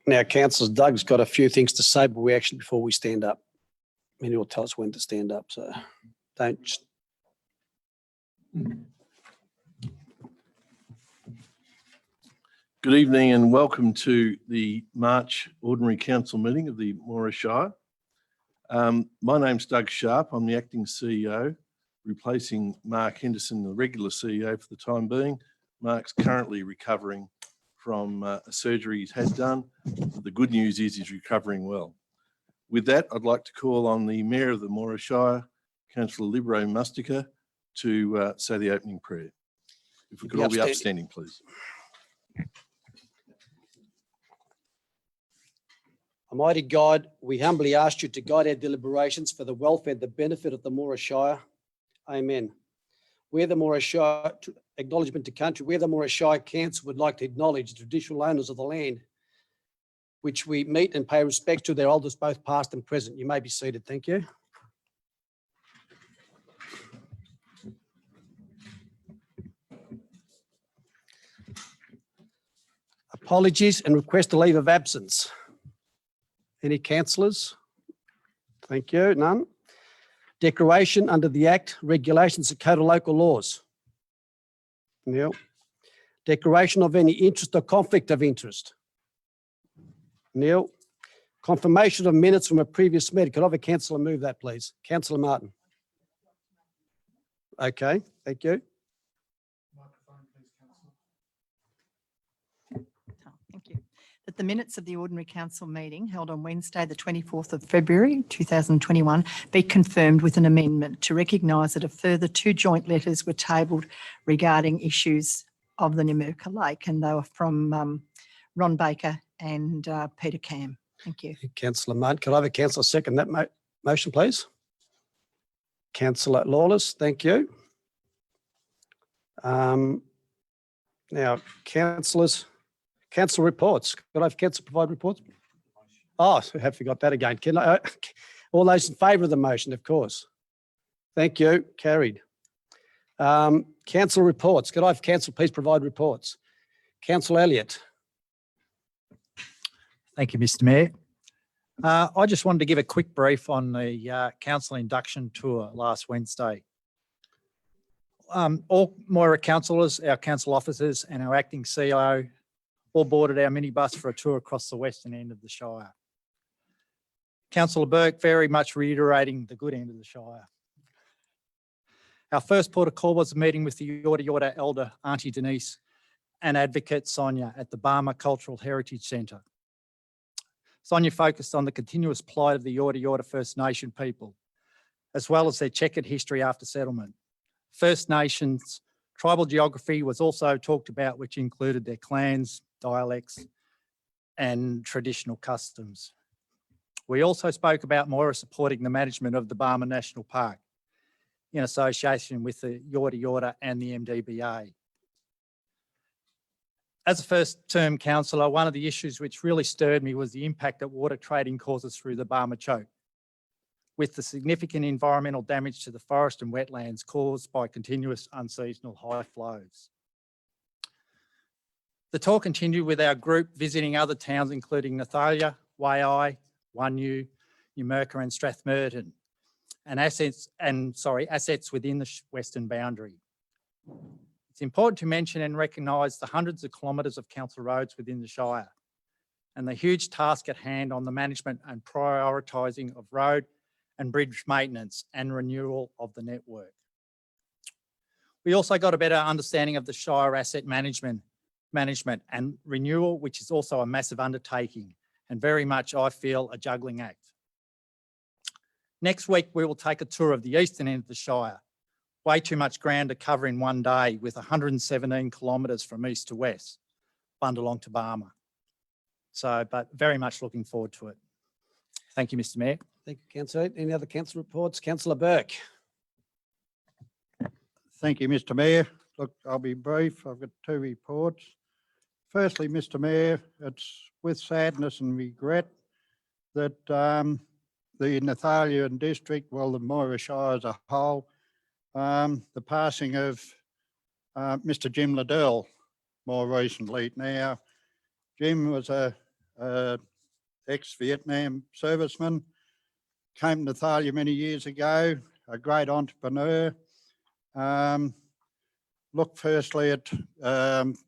Now, Councillor Doug's got a few things to say, but before we stand up, and he'll tell us when to stand up. So don't. Good evening and welcome to the March Ordinary Council meeting of the Moira Shire. My name's Doug Sharp. I'm the acting CEO, replacing Mark Henderson, the regular CEO for the time being. Mark's currently recovering from a surgery he's had done. The good news is he's recovering well. With that, I'd like to call on the Mayor of the Moira Shire, Councillor Libero Mustica, to say the opening prayer. If we could all be upstanding, please. Almighty God, we humbly ask you to guide our deliberations for the welfare and the benefit of the Moira Shire. Amen. Where the Moira Shire, acknowledgement to country, where the Moira Shire Council would like to acknowledge the traditional owners of the land, which we meet and pay respect to their elders, both past and present. You may be seated. Thank you. Apologies and request a leave of absence. Any councillors? Thank you. None. Declaration under the Act, Regulations and Code of Local Laws. Neil. Declaration of any interest or conflict of interest. Neil. Confirmation of minutes from a previous meeting. Could I have a councillor move that, please? Councillor Martin. Okay, thank you. Thank you. That the minutes of the Ordinary Council meeting held on Wednesday, the 24th of February 2021 be confirmed with an amendment to recognise that a further 2 joint letters were tabled regarding issues of the Numurkah Lake, and they were from Ron Baker and Peter Cam. Thank you. Councillor Martin. Could I have a councillor second that motion, please? Councillor Lawless, thank you. Now, councillors. Council reports. Could I have council provide reports? Oh, I have forgot that again. Can I, all those in favour of the motion, of course. Thank you. Carried. Council reports. Could I have council please provide reports? Councillor Elliott. Thank you, Mr. Mayor. I just wanted to give a quick brief on the council induction tour last Wednesday. All Moira councillors, our council officers and our acting CEO all boarded our minibus for a tour across the western end of the Shire. Councillor Burke very much reiterating the good end of the Shire. Our first port of call was a meeting with the Yorta Yorta elder, Auntie Denise, and advocate Sonia at the Barmer Cultural Heritage Centre. Sonia focused on the continuous plight of the Yorta Yorta First Nation people, as well as their checkered history after settlement. First Nations tribal geography was also talked about, which included their clans, dialects, and traditional customs. We also spoke about Moira supporting the management of the Barmer National Park in association with the Yorta Yorta and the MDBA. As a first-term councillor, one of the issues which really stirred me was the impact that water trading causes through the Barmer Choke, with the significant environmental damage to the forest and wetlands caused by continuous unseasonal high flows. The tour continued with our group visiting other towns, including Nathalia, Waiai, Wunyu, Numurkah and Strathmerton, and assets within the western boundary. It's important to mention and recognise the hundreds of kilometres of council roads within the Shire and the huge task at hand on the management and prioritising of road and bridge maintenance and renewal of the network. We also got a better understanding of the Shire asset management and renewal, which is also a massive undertaking and very much, I feel, a juggling act. Next week, we will take a tour of the eastern end of the Shire. Way too much ground to cover in one day with 117 kilometres from east to west, Bundalong to Barmer. But very much looking forward to it. Thank you, Mr. Mayor. Thank you, Councillor. Any other council reports? Councillor Burke. Thank you, Mr. Mayor. Look, I'll be brief. I've got 2 reports. Firstly, Mr. Mayor, it's with sadness and regret that the Natalia district, well, the Moira Shire as a whole, the passing of Mr. Jim Liddell more recently. Now, Jim was a ex-Vietnam serviceman, came to Natalia many years ago, a great entrepreneur. Looked firstly at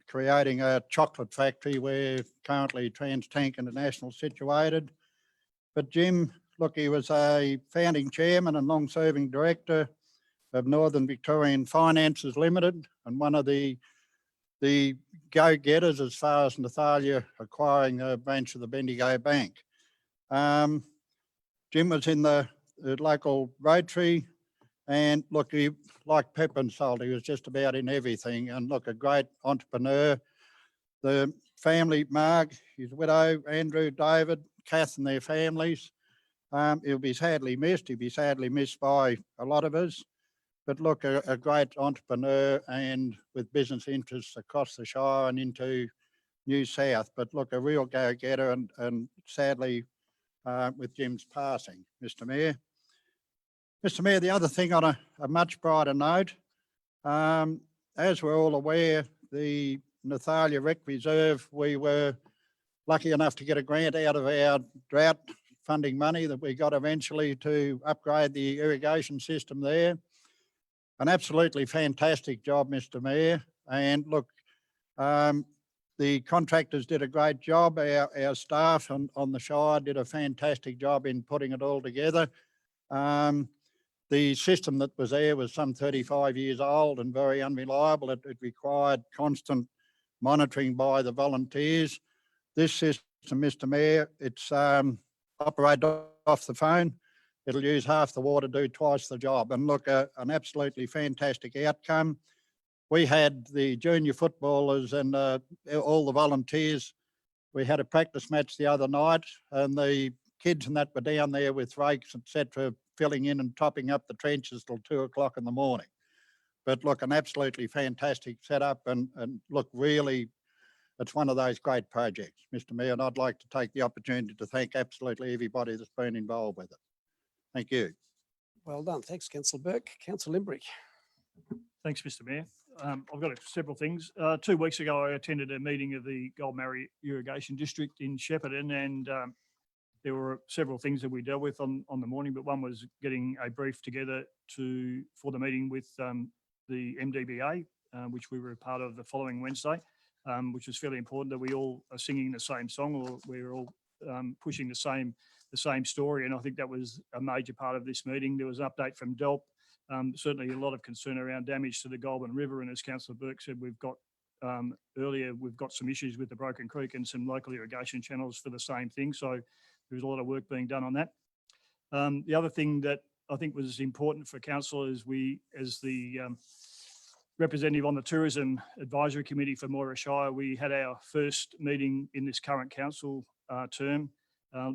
creating a chocolate factory where currently TransTank International situated. But Jim, look, he was a founding chairman and long-serving director of Northern Victorian Finances Limited, and one of the go-getters as far as Natalia acquiring a branch of the Bendigo Bank. Jim was in the local Rotary, and look, he, like pepper and salt, he was just about in everything, and look, a great entrepreneur. The family, Mark, his widow, Andrew, David, Kath and their families, he'll be sadly missed. He'll be sadly missed by a lot of us. But look, a great entrepreneur and with business interests across the Shire and into New South. But look, a real go-getter, and sadly with Jim's passing, Mr. Mayor. Mr. Mayor, the other thing on a much brighter note, as we're all aware, the Natalia Rec Reserve, we were lucky enough to get a grant out of our drought funding money that we got eventually to upgrade the irrigation system there. An absolutely fantastic job, Mr. Mayor. And look, the contractors did a great job. Our staff on the Shire did a fantastic job in putting it all together. The system that was there was some 35 years old and very unreliable. It required constant monitoring by the volunteers. This system, Mr. Mayor, it's operated off the phone. It'll use half the water, do twice the job. And look, an absolutely fantastic outcome. We had the junior footballers and all the volunteers. We had a practice match the other night, and the kids and that were down there with rakes, etc., filling in and topping up the trenches till 2 o'clock in the morning. But look, an absolutely fantastic setup, and look, really, it's one of those great projects, Mr. Mayor, and I'd like to take the opportunity to thank absolutely everybody that's been involved with it. Thank you. Well done. Thanks, Councillor Burke. Councillor Limbrick. Thanks, Mr. Mayor. I've got several things. 2 weeks ago, I attended a meeting of the Goldmarry Irrigation District in Shepparton, and there were several things that we dealt with on the morning, but one was getting a brief together for the meeting with the MDBA, which we were a part of the following Wednesday, which was fairly important that we all are singing the same song, or we're all pushing the same story. And I think that was a major part of this meeting. There was an update from DELP. Certainly a lot of concern around damage to the Goulburn River. And as Councillor Burke said, we've got earlier, we've got some issues with the Broken Creek and some local irrigation channels for the same thing. So there's a lot of work being done on that. The other thing that I think was important for council is as the representative on the Tourism Advisory Committee for Moira Shire, we had our first meeting in this current council term,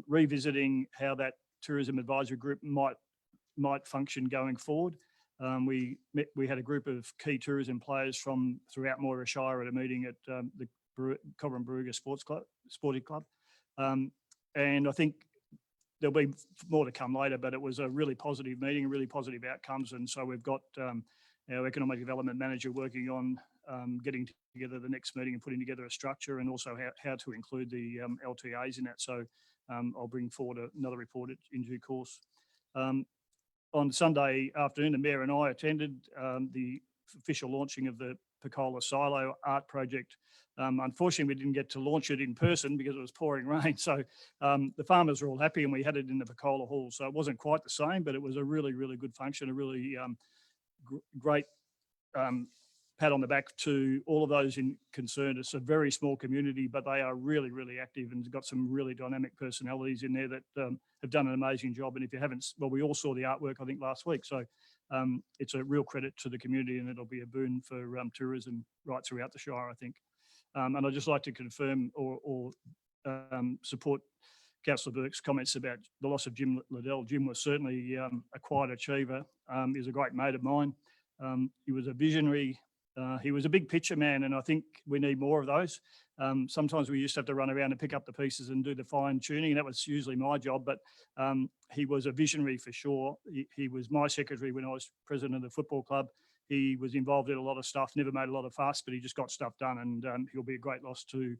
revisiting how that tourism advisory group might function going forward. We had a group of key tourism players from throughout Moira Shire at a meeting at the Cobram Barooga Sporting Club. And I think there'll be more to come later, but it was a really positive meeting, really positive outcomes. And so we've got our economic development manager working on getting together the next meeting and putting together a structure, and also how to include the LTAs in that. So I'll bring forward another report in due course. On Sunday afternoon, the Mayor and I attended the official launching of the Pecola Silo art project. Unfortunately, we didn't get to launch it in person because it was pouring rain. So the farmers were all happy, and we had it in the Pecola Hall. So it wasn't quite the same, but it was a really, really good function, a really great pat on the back to all of those concerned. It's a very small community, but they are really, really active and got some really dynamic personalities in there that have done an amazing job. And if you haven't, well, we all saw the artwork, I think, last week. So it's a real credit to the community, and it'll be a boon for tourism right throughout the Shire, I think. And I'd just like to confirm or support Councillor Burke's comments about the loss of Jim Liddell. Jim was certainly a quiet achiever. He was a great mate of mine. He was a visionary, He was a big picture man, and I think we need more of those. Sometimes we used to have to run around and pick up the pieces and do the fine tuning, and that was usually my job, but he was a visionary for sure. He was my secretary when I was president of the football club. He was involved in a lot of stuff, never made a lot of fuss, but he just got stuff done, and he'll be a great loss to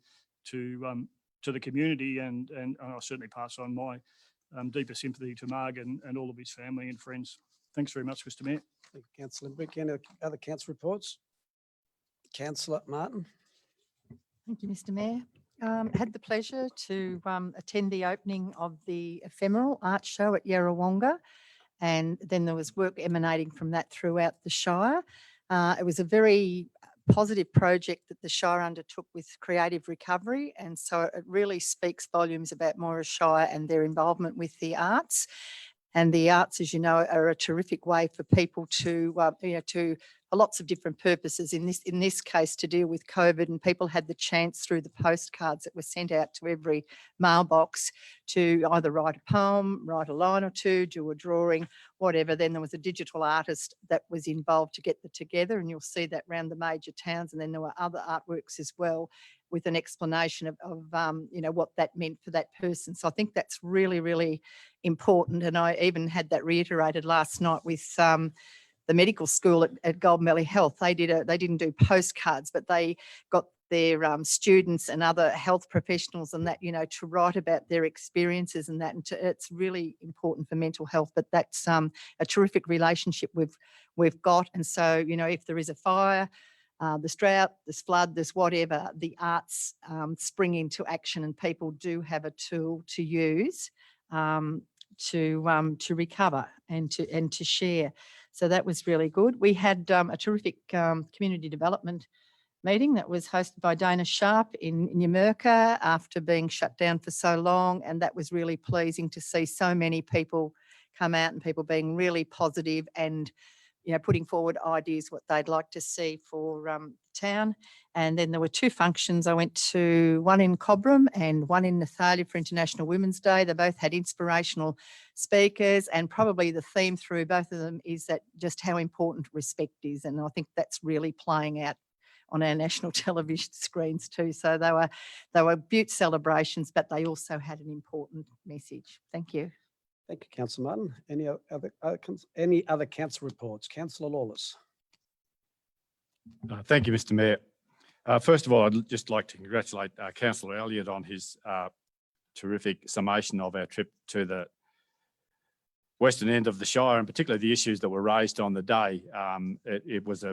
the community, and I'll certainly pass on my deepest sympathy to Marg and all of his family and friends. Thanks very much, Mr. Mayor. Thank you, Councillor Brick. Any other council reports? Councillor Martin. Thank you, Mr. Mayor. Had the pleasure to attend the opening of the ephemeral art show at Yarrawonga, and then there was work emanating from that throughout the Shire. It was a very positive project that the Shire undertook with Creative Recovery, and so it really speaks volumes about Moira Shire and their involvement with the arts. And the arts, as you know, are a terrific way for people to, for lots of different purposes. In this case, to deal with COVID, and people had the chance through the postcards that were sent out to every mailbox to either write a poem, write a line or two, do a drawing, whatever. Then there was a digital artist that was involved to get them together, and you'll see that around the major towns. And then there were other artworks as well, with an explanation of what that meant for that person. So I think that's really, really important. And I even had that reiterated last night with the medical school at Golden Valley Health. They didn't do postcards, but they got their students and other health professionals and that, to write about their experiences and that. And it's really important for mental health, but that's a terrific relationship we've got. And so, if there is a fire, there's drought, there's flood, there's whatever, the arts spring into action, and people do have a tool to use to recover and to share. So that was really good. We had a terrific community development meeting that was hosted by Dana Sharp in Yamurka after being shut down for so long, and that was really pleasing to see so many people come out and people being really positive and putting forward ideas what they'd like to see for town. And then there were two functions. I went to one in Cobram and one in Nathalia for International Women's Day. They both had inspirational speakers, and probably the theme through both of them is that just how important respect is. And I think that's really playing out on our national television screens too. So they were beaut celebrations, but they also had an important message. Thank you. Thank you, Councillor Martin. Any other council reports? Councillor Lawless. Thank you, Mr. Mayor. First of all, I'd just like to congratulate Councillor Elliott on his terrific summation of our trip to the western end of the Shire, and particularly the issues that were raised on the day. It was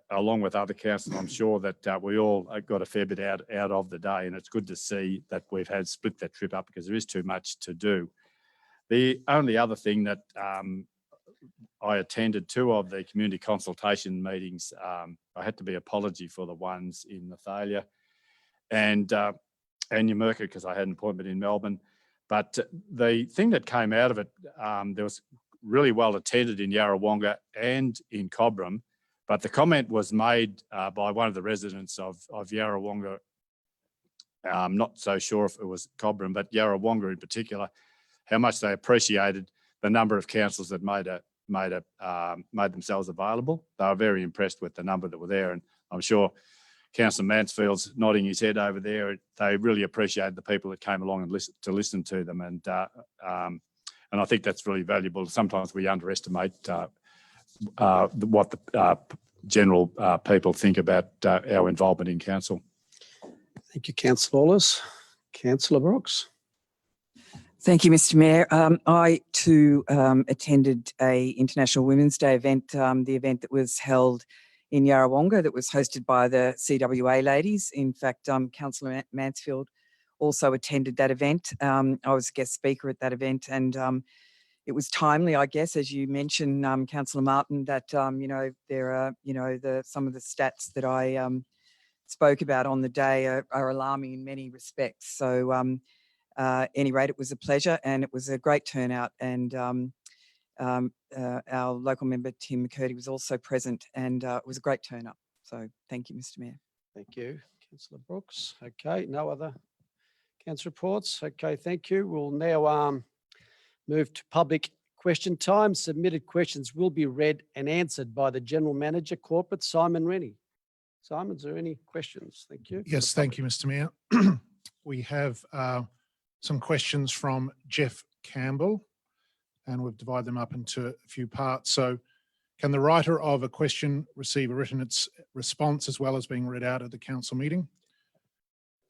along with other councillors, I'm sure that we all got a fair bit out of the day, and it's good to see that we've had split that trip up because there is too much to do. The only other thing that I attended two of the community consultation meetings. I had to be apology for the ones in Nathalia and Yamurka because I had an appointment in Melbourne. But the thing that came out of it, there was really well attended in Yarrawonga and in Cobram. But the comment was made by one of the residents of Yarrawonga. I'm not so sure if it was Cobram, but Yarrawonga in particular, how much they appreciated the number of councillors that made themselves available. They were very impressed with the number that were there, and I'm sure Councillor Mansfield's nodding his head over there. They really appreciated the people that came along and listen to them, and I think that's really valuable. Sometimes we underestimate what the general people think about our involvement in council. Thank you, Councillor Lawless. Councillor Brooks. Thank you, Mr. Mayor. I too attended a International Women's Day event, the event that was held in Yarrawonga that was hosted by the CWA ladies. In fact, Councillor Mansfield also attended that event. I was a guest speaker at that event, and it was timely, I guess, as you mentioned, Councillor Martin, that there are some of the stats that I spoke about on the day are alarming in many respects. So any rate, it was a pleasure and it was a great turnout, and our local member Tim McCurdy was also present, and it was a great turnout. So thank you, Mr. Mayor. Thank you, Councillor Brooks. Okay, no other council reports. Okay, thank you. We'll now move to public question time. Submitted questions will be read and answered by the General Manager, Corporate, Simon Rennie. Simon, is there any questions? Thank you. Yes, thank you, Mr. Mayor. We have some questions from Jeff Campbell, and we've divided them up into a few parts. So can the writer of a question receive a written response as well as being read out at the council meeting?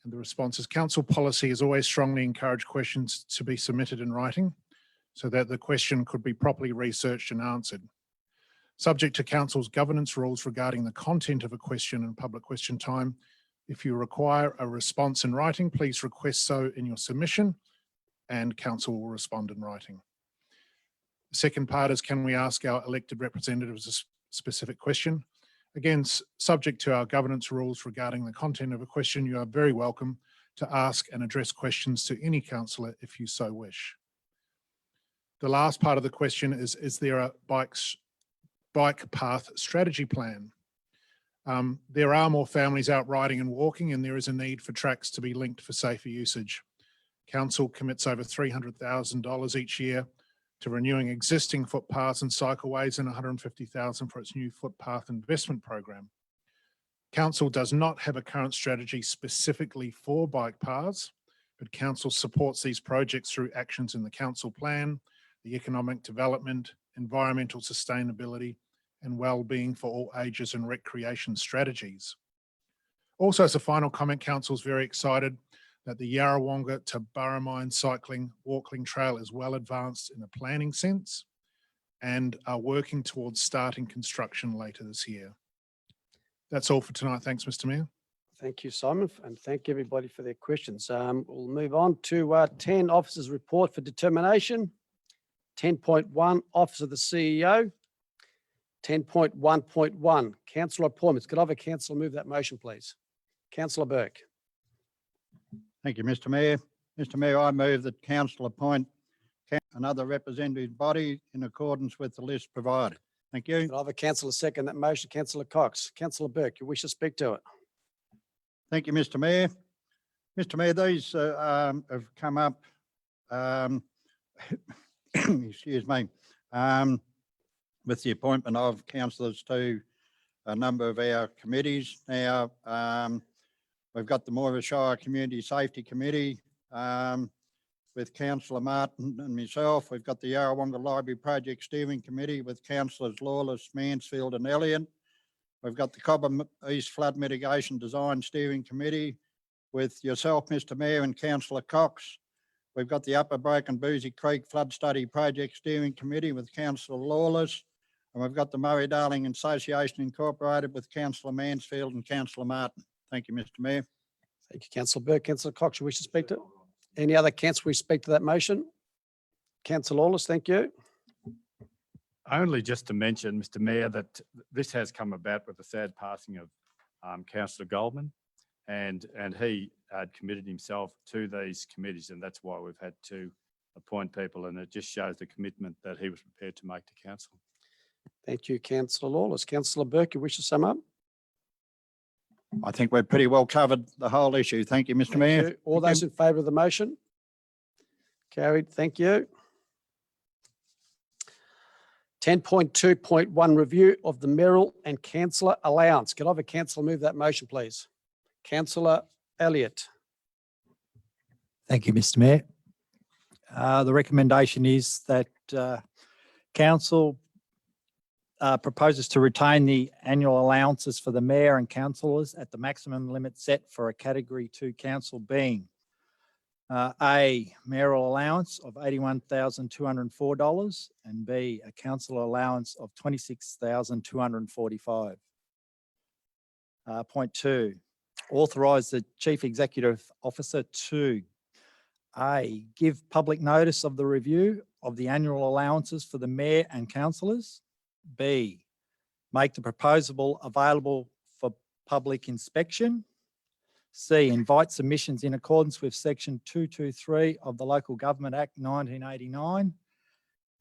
And the response is, council policy has always strongly encouraged questions to be submitted in writing so that the question could be properly researched and answered. Subject to council's governance rules regarding the content of a question and public question time, if you require a response in writing, please request so in your submission and council will respond in writing. The second part is, can we ask our elected representatives a specific question? Again, subject to our governance rules regarding the content of a question, you are very welcome to ask and address questions to any councillor if you so wish. The last part of the question is there a bike path strategy plan? There are more families out riding and walking, and there is a need for tracks to be linked for safer usage. Council commits over $300,000 each year to renewing existing footpaths and cycleways and $150,000 for its new footpath investment program. Council does not have a current strategy specifically for bike paths, but council supports these projects through actions in the council plan, the economic development, environmental sustainability, and well-being for all ages and recreation strategies. Also, as a final comment, council is very excited that the Yarrawonga to Burramine cycling walking trail is well advanced in a planning sense and are working towards starting construction later this year. That's all for tonight. Thanks, Mr. Mayor. Thank you, Simon, and thank everybody for their questions. We'll move on to 10, Officers' Report for Determination. 10.1, Office of the CEO. 10.1.1, Councillor Appointments. Could I have a councillor move that motion, please? Councillor Burke. Thank you, Mr. Mayor. Mr. Mayor, I move that council appoint another representative body in accordance with the list provided. Thank you. Could I have a councillor second that motion? Councillor Cox. Councillor Burke, you wish to speak to it? Thank you, Mr. Mayor. Mr. Mayor, these have come up, excuse me, with the appointment of councillors to a number of our committees. Now, we've got the Moira Shire Community Safety Committee with Councillor Martin and myself. We've got the Yarrawonga Library Project Steering Committee with councillors Lawless, Mansfield and Elliott. We've got the Cobham East Flood Mitigation Design Steering Committee with yourself, Mr. Mayor, and Councillor Cox. We've got the Upper Broken Boozy Creek Flood Study Project Steering Committee with Councillor Lawless. And we've got the Murray-Darling Association Incorporated with Councillor Mansfield and Councillor Martin. Thank you, Mr. Mayor. Thank you, Councillor Burke. Councillor Cox, you wish to speak to it? Any other councillor wish to speak to that motion? Councillor Lawless, thank you. Only just to mention, Mr. Mayor, that this has come about with the sad passing of Councillor Goldman, and he had committed himself to these committees, and that's why we've had to appoint people, and it just shows the commitment that he was prepared to make to council. Thank you, Councillor Lawless. Councillor Burke, you wish to sum up? I think we've pretty well covered the whole issue. Thank you, Mr. Mayor. Thank you. All those in favour of the motion? Carried. Thank you. 10.2.1, Review of the Mayoral and Councillor Allowance. Could I have a councillor move that motion, please? Councillor Elliott. Thank you, Mr. Mayor. The recommendation is that council proposes to retain the annual allowances for the mayor and councillors at the maximum limit set for a Category 2 council, being A, mayoral allowance of $81,204 and B, a councillor allowance of $26,245. Point 2, authorise the Chief Executive Officer to A, give public notice of the review of the annual allowances for the mayor and councillors. B, make the proposal available for public inspection. C, invite submissions in accordance with Section 223 of the Local Government Act 1989.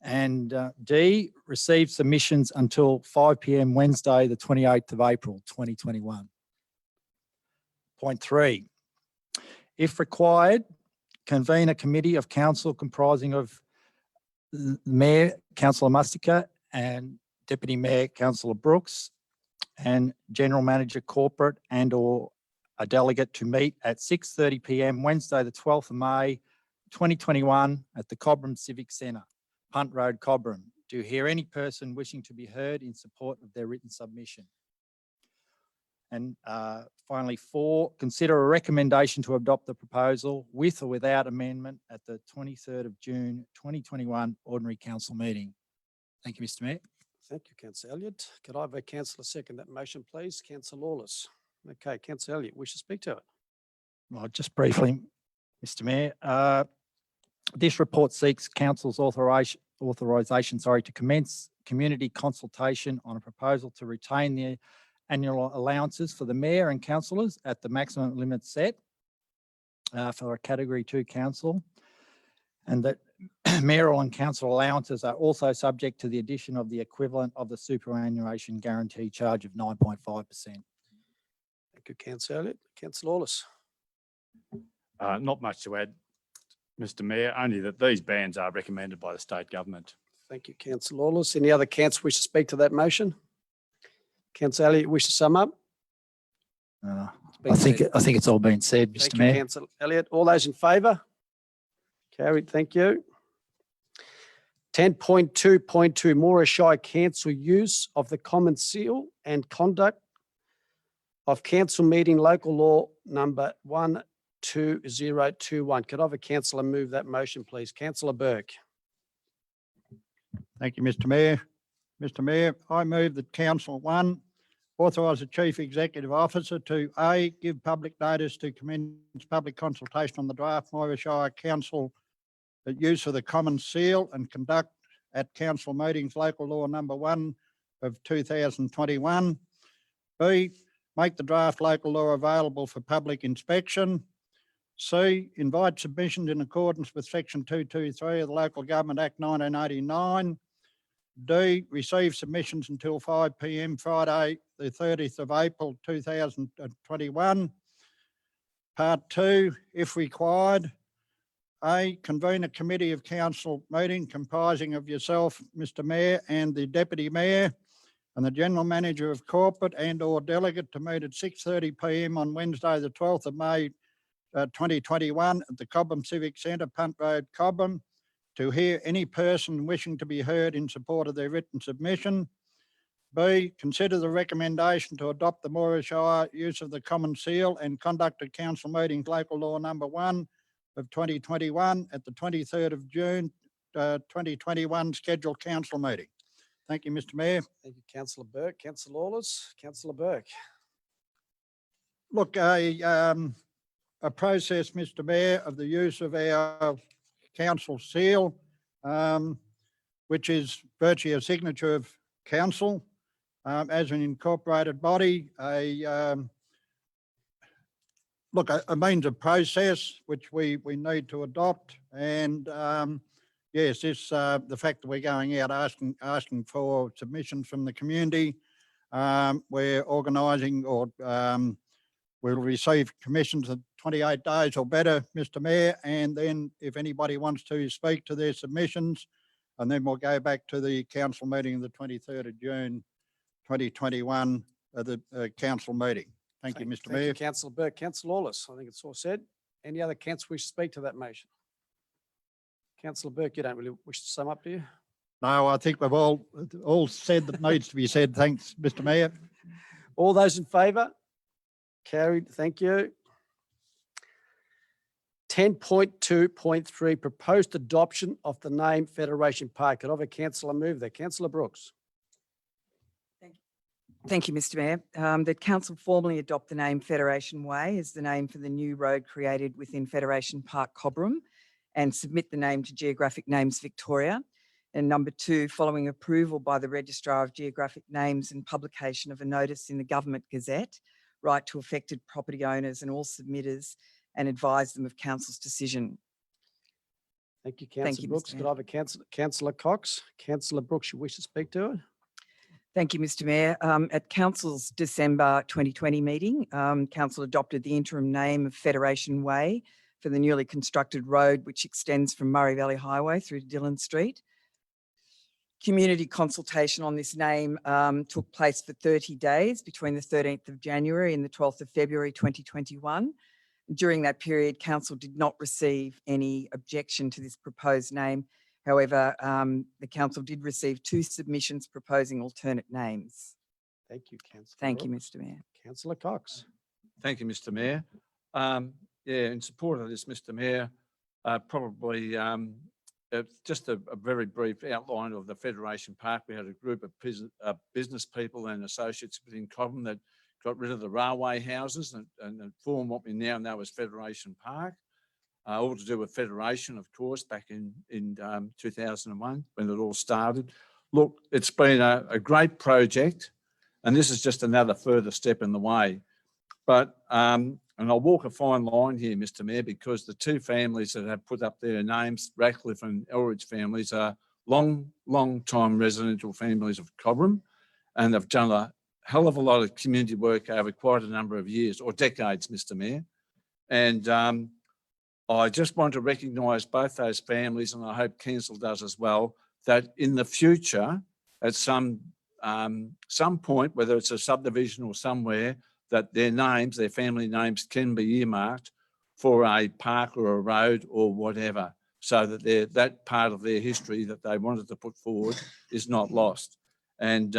And D, receive submissions until 5 p.m. Wednesday, the 28th of April, 2021. Point 3, if required, convene a committee of council comprising of Mayor, Councillor Mustica, and Deputy Mayor, Councillor Brooks, and General Manager Corporate and/or a delegate to meet at 6:30 PM Wednesday, the 12th of May, 2021 at the Cobram Civic Centre, Punt Road, Cobram. Do you hear any person wishing to be heard in support of their written submission? And finally, 4, consider a recommendation to adopt the proposal with or without amendment at the 23rd of June, 2021 Ordinary Council meeting. Thank you, Mr. Mayor. Thank you, councillor Elliott. Could I have a councillor second that motion, please? Councillor Lawless. Okay, councillor Elliott, wish to speak to it? Well, just briefly, Mr. Mayor, this report seeks council's authorisation, to commence community consultation on a proposal to retain the annual allowances for the mayor and councillors at the maximum limit set for a Category 2 council, and that mayoral and council allowances are also subject to the addition of the equivalent of the superannuation guarantee charge of 9.5%. Thank you, councillor Elliott. Councillor Lawless. Not much to add, Mr. Mayor, only that these bans are recommended by the state government. Thank you, councillor Lawless. Any other councillor wish to speak to that motion? Councillor Elliott, wish to sum up? I think it's all been said, Thank Mr. you, Mayor. councillor Elliott. All those in favour? Carried, thank you. 10.2.2 Moira Shire Council use of the common seal and conduct of council meeting local law number 12021. Could I have a councillor move that motion, please? Councillor Burke. Thank you, Mr. Mayor. Mr. Mayor, I move that Council 1 authorise the Chief Executive Officer to A, give public notice to commence public consultation on the draft Moira Shire Council use of the common seal and conduct at council meetings local law number 1 of 2021. B, make the draft local law available for public inspection. C, invite submissions in accordance with section 223 of the Local Government Act 1989. D, receive submissions until 5 PM Friday, the 30th of April 2021. Part 2, if required. A, convene a committee of council meeting comprising of yourself, Mr. Mayor, and the Deputy Mayor, and the General Manager of Corporate and/or delegate to meet at 6:30 PM on Wednesday, the 12th of May 2021 at the Cobram Civic Centre, Punt Road, Cobram, to hear any person wishing to be heard in support of their written submission. B, consider the recommendation to adopt the Moira Shire use of the common seal and conduct of council meetings local law number 1 of 2021 at the 23rd of June 2021 scheduled council meeting. Thank you, Mr. Mayor. Thank you, councillor Burke. Councillor Lawless. Councillor Burke. Look, a process, Mr. Mayor, of the use of our council seal, which is virtually a signature of council as an incorporated body, a means of process which we need to adopt. And yes, this the fact that we're going out asking for submissions from the community, we're organising or we'll receive commissions of 28 days or better, Mr. Mayor, and then if anybody wants to speak to their submissions, and then we'll go back to the council meeting of the 23rd of June 2021, the council meeting. Thank you, Mr. Mayor. Thank you, councillor Burke. Councillor Lawless, I think it's all said. Any other councillor wish to speak to that motion? Councillor Burke, you don't really wish to sum up, do you? No, I think we've all said that needs to be said. Thanks, Mr. Mayor. All those in favour? Carried, thank you. 10.2.3 proposed adoption of the name Federation Park. Could I have a councillor move there? Councillor Brooks. Thank you, Mr. Mayor. That council formally adopt the name Federation Way as the name for the new road created within Federation Park, Cobram, and submit the name to Geographic Names Victoria. And number 2, following approval by the Registrar of Geographic Names and publication of a notice in the Government Gazette, write to affected property owners and all submitters and advise them of council's decision. Thank you, Thank councillor you, Brooks. Mr. Could I have a councillor Cox? Councillor Brooks, you wish to speak to it? Thank you, Mr. Mayor. At Council's December 2020 meeting, Council adopted the interim name of Federation Way for the newly constructed road which extends from Murray Valley Highway through to Dillon Street. Community consultation on this name took place for 30 days between the 13th of January and the 12th of February 2021. During that period, council did not receive any objection to this proposed name. However, the council did receive 2 submissions proposing alternate names. Thank you, councillor. Thank you, Brooks. Mr Mayor. Councillor Cox. Thank you, Mr Mayor. Yeah, in support of this, Mr Mayor, probably just a very brief outline of the Federation Park. We had a group of business people and associates within Cobham that got rid of the railway houses and formed what we now know as Federation Park. All to do with Federation, of course, back in 2001 when it all started. Look, it's been a great project, and this is just another further step in the way. But, and I'll walk a fine line here, Mr Mayor, because the 2 families that have put up their names, Ratcliffe and Elridge families, are long time residential families of Cobham, and they've done a hell of a lot of community work over quite a number of years or decades, Mr Mayor. And I just want to recognise both those families, and I hope council does as well, that in the future, at some point, whether it's a subdivision or somewhere, that their names, their family names can be earmarked for a park or a road or whatever, so that that part of their history that they wanted to put forward is not lost. And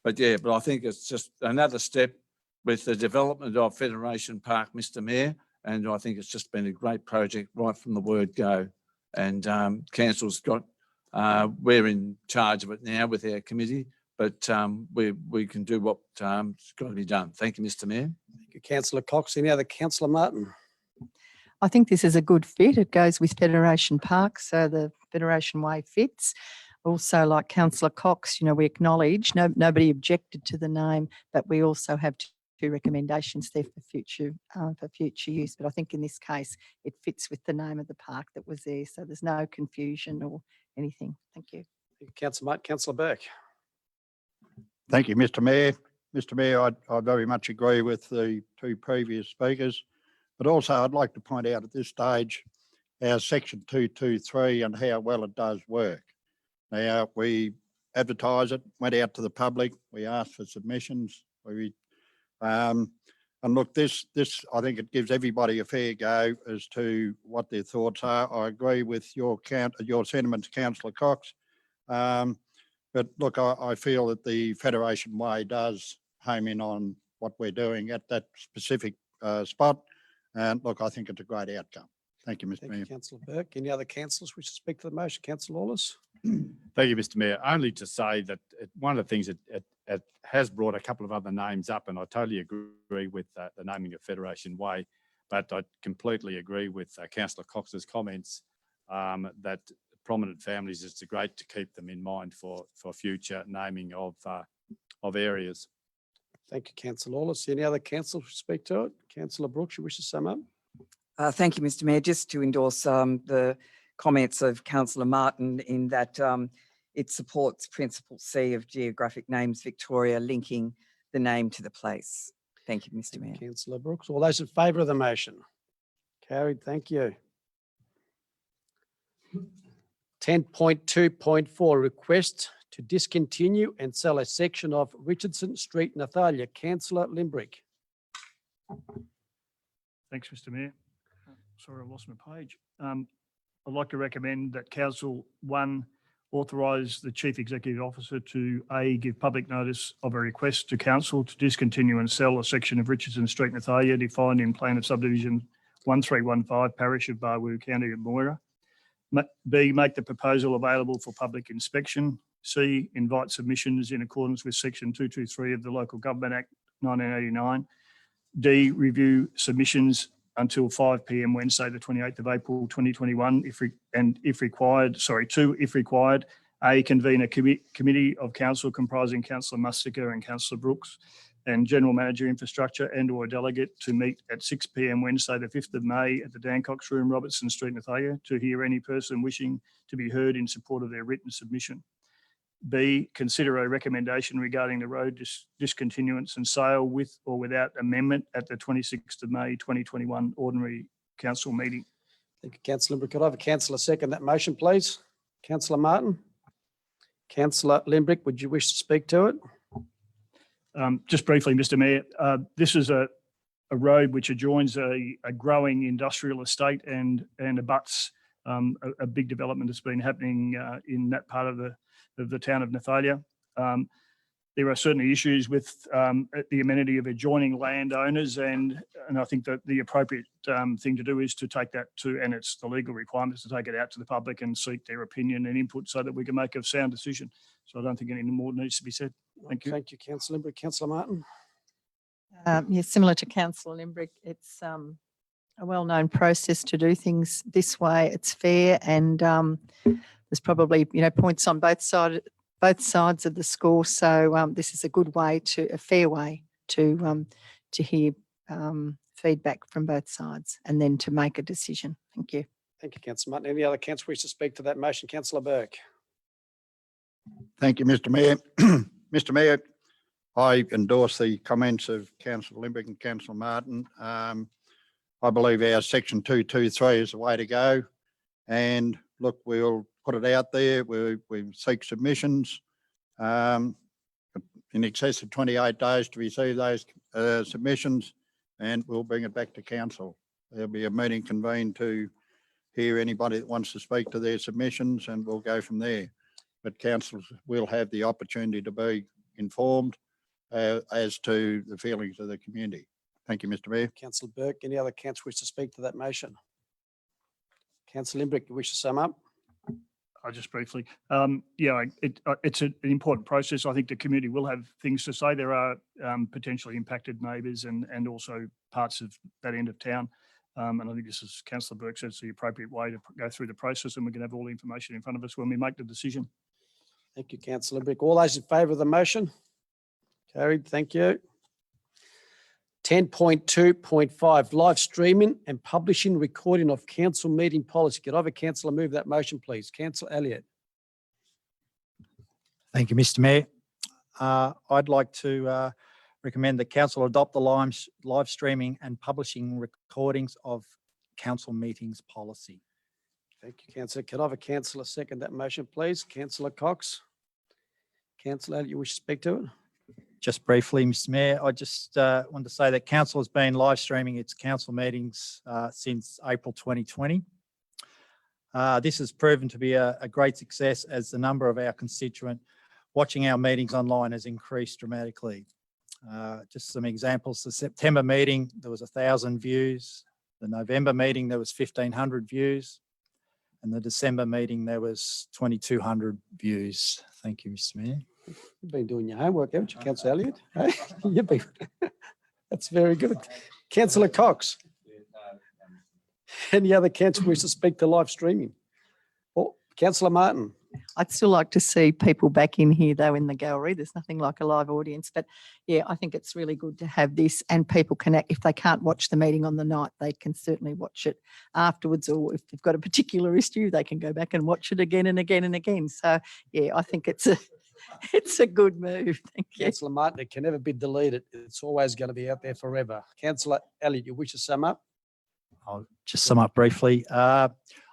but I think it's just another step with the development of Federation Park, Mr Mayor, and I think it's just been a great project right from the word go. And council's got, we're in charge of it now with our committee, but we can do what's got to be done. Thank you, Mr Mayor. Thank you, councillor Cox. Any other? Councillor Martin. I think this is a good fit. It goes with Federation Park, so the Federation Way fits. Also, like councillor Cox, we acknowledge nobody objected to the name, but we also have 2 recommendations there for future use. But I think in this case, it fits with the name of the park that was there, so there's no confusion or anything. Thank you. Thank you, councillor Martin. Councillor Burke. Thank you, Mr Mayor. Mr Mayor, I very much agree with the 2 previous speakers, but also I'd like to point out at this stage our section 223 and how well it does work. Now, we advertise it, went out to the public, we asked for submissions, and look, this I think it gives everybody a fair go as to what their thoughts are. I agree with your sentiments, councillor Cox. But look, I feel that the Federation Way does home in on what we're doing at that specific spot. And look, I think it's a great outcome. Thank you, Mr Thank Mayor. you, councillor Burke. Any other councillors wish to speak to the motion? Councillor Lawless. Thank you, Mr Mayor. Only to say that one of the things it has brought a couple of other names up, and I totally agree with the naming of Federation Way, but I completely agree with councillor Cox's comments that prominent families, it's great to keep them in mind for future naming of areas. Thank you, councillor Lawless. Any other councillors wish to speak to it? Councillor Brooks, you wish to sum up? Thank you, Mr Mayor. Just to endorse the comments of councillor Martin in that it supports Principle C of Geographic Names Victoria, linking the name to the place. Thank you, Mr Mayor. Councillor Brooks. All those in favour of the motion? Carried. Thank you. 10.2.4, request to discontinue and sell a section of Richardson Street, Nathalia. Councillor Limbrick. Thanks, Mr Mayor. Sorry, I lost my page. I'd like to recommend that Council 1 authorise the Chief Executive Officer to A, give public notice of a request to Council to discontinue and sell a section of Richardson Street, Nathalia, defined in Plan of Subdivision 1315, Parish of Barwoo, County of Moira. B, make the proposal available for public inspection. C, invite submissions in accordance with Section 223 of the Local Government Act 1989. D, review submissions until 5 p.m. Wednesday, the 28th of April, 2021, if required, A, convene a committee of council comprising Councillor Musticker and Councillor Brooks and General Manager Infrastructure and or a delegate to meet at 6 p.m. Wednesday, the 5th of May at the Dancox Room, Robertson Street, Nathalia, to hear any person wishing to be heard in support of their written submission. B, consider a recommendation regarding the road discontinuance and sale with or without amendment at the 26th of May 2021 Ordinary Council meeting. Thank you, councillor Limbrick. Could I have a councillor second that motion, please? Councillor Martin. Councillor Limbrick, would you wish to speak to it? Just briefly, Mr Mayor, this is a road which adjoins a growing industrial estate and abuts a big development that's been happening in that part of the town of Nathalia. There are certainly issues with the amenity of adjoining landowners, and I think that the appropriate thing to do is to take that to, and it's the legal requirements to take it out to the public and seek their opinion and input so that we can make a sound decision. So I don't think any more needs to be said. Thank you. Thank you, Councillor Limbrick. Councillor Martin? Yes, similar to Councillor Limbrick, it's a well-known process to do things this way. It's fair, and there's probably points on both sides of the score. So this is a good way a fair way to hear feedback from both sides and then to make a decision. Thank you. Thank you, Councillor Martin. Any other councillor wish to speak to that motion? Councillor Burke? Thank you, Mr Mayor. Mr Mayor, I endorse the comments of Councillor Limbrick and Councillor Martin. I believe our section 223 is the way to go. And look, we'll put it out there. We seek submissions in excess of 28 days to receive those submissions, and we'll bring it back to council. There'll be a meeting convened to hear anybody that wants to speak to their submissions, and we'll go from there. But councillors will have the opportunity to be informed as to the feelings of the community. Thank you, Mr Mayor. Councillor Burke, any other councillor wish to speak to that motion? Councillor Limbrick, you wish to sum up? Just briefly, it's an important process. I think the community will have things to say. There are potentially impacted neighbours and also parts of that end of town. And I think this is, Councillor Burke says, the appropriate way to go through the process, and we can have all the information in front of us when we make the decision. Thank you, Councillor Limbrick. All those in favour of the motion? Carried. Thank you. 10.2.5, live streaming and publishing recording of council meeting policy. Could I have a councillor move that motion, please? Councillor Elliott. Thank you, Mr Mayor. I'd like to recommend that council adopt the live streaming and publishing recordings of council meetings policy. Thank you, councillor. Could I have a councillor second that motion, please? Councillor Cox. Councillor Elliott, you wish to speak to it? Just briefly, Mr Mayor, I just want to say that council has been live streaming its council meetings since April 2020. This has proven to be a great success as the number of our constituent watching our meetings online has increased dramatically. Just some examples, the September meeting, there was 1,000 views. The November meeting, there was 1,500 views. And the December meeting, there was 2,200 views. Thank you, Mr Mayor. You've been doing your homework, haven't you, Councillor Elliott? Hey, you've been. That's very good. Councillor Cox. Any other councillor wish to speak to live streaming? Oh, Councillor Martin. I'd still like to see people back in here though in the gallery. There's nothing like a live audience, but yeah, I think it's really good to have this, and people can, if they can't watch the meeting on the night, they can certainly watch it afterwards, or if they've got a particular issue, they can go back and watch it again and again and again. So yeah, I think it's a good move. Thank you. Councillor Martin, it can never be deleted. It's always going to be out there forever. Councillor Elliott, you wish to sum up? I'll just sum up briefly.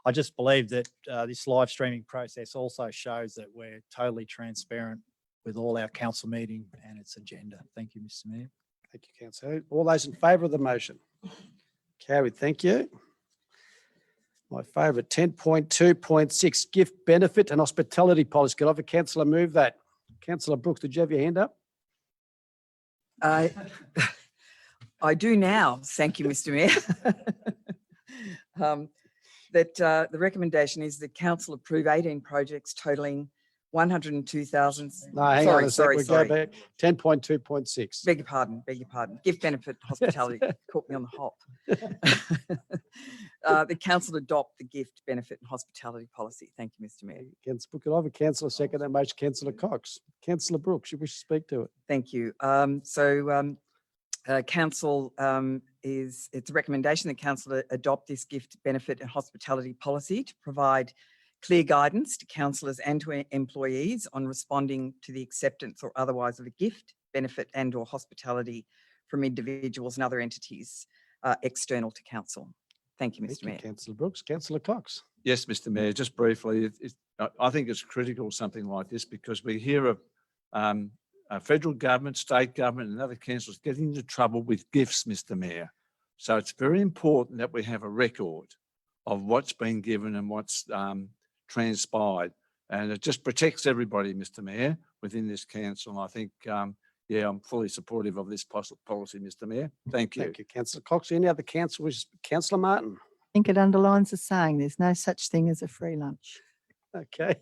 I just believe that this live streaming process also shows that we're totally transparent with all our council meeting and its agenda. Thank you, Mr Mayor. Thank you, Councillor. All those in favour of the motion? Carried. Thank you. My favourite, 10.2.6, gift benefit and hospitality policy. Could I have a councillor move that? Councillor Brooks, did you have your hand up? I do now. Thank you, Mr Mayor. The recommendation is that council approve 18 projects totaling 102,000. No, hang on a sec. Sorry. We go back. 10.2.6. Beg your pardon. Gift benefit hospitality caught me on the hop. The council adopt the gift benefit and hospitality policy. Thank you, Mr Mayor. Councillor Brooks, could I have a councillor second that motion? Councillor Cox. Councillor Brooks, you wish to speak to it? Thank you. Council it's a recommendation that council adopt this gift benefit and hospitality policy to provide clear guidance to councillors and to employees on responding to the acceptance or otherwise of a gift, benefit and or hospitality from individuals and other entities external to council. Thank you, Mr Mayor. Councillor Brooks. Councillor Cox. Yes, Mr Mayor, just briefly, I think it's critical, something like this, because we hear of federal government, state government and other councils getting into trouble with gifts, Mr Mayor. So it's very important that we have a record of what's been given and what's transpired. And it just protects everybody, Mr Mayor, within this council. And I think, yeah, I'm fully supportive of this policy, Mr Mayor. Thank you. Thank you, councillor Cox. Any other councillors? Councillor Martin? I think it underlines the saying, there's no such thing as a free lunch. Okay.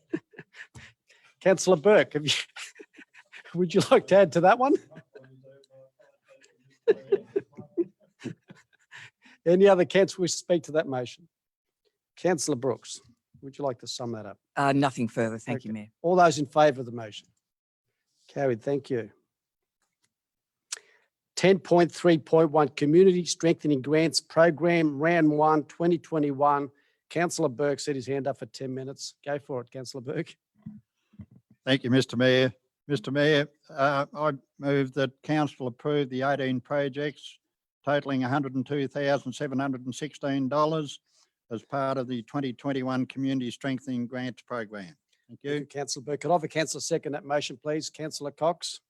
Councillor Burke, have you, would you like to add to that one? Any other councillor wish to speak to that motion? Councillor Brooks, would you like to sum that up? Nothing further. Thank you, Okay. Mayor. All those in favour of the motion? Carried, thank you. 10.3.1 Community Strengthening Grants Program, Round 1, 2021. Councillor Burke set his hand up for 10 minutes. Go for it, Councillor Burke. Thank you, Mr Mayor. Mr Mayor, I move that council approve the 18 projects totaling $102,716 as part of the 2021 Community Strengthening Grants Program. Thank Thank you, you. Councillor Burke. Could I have a councillor second that motion, please? Councillor Cox.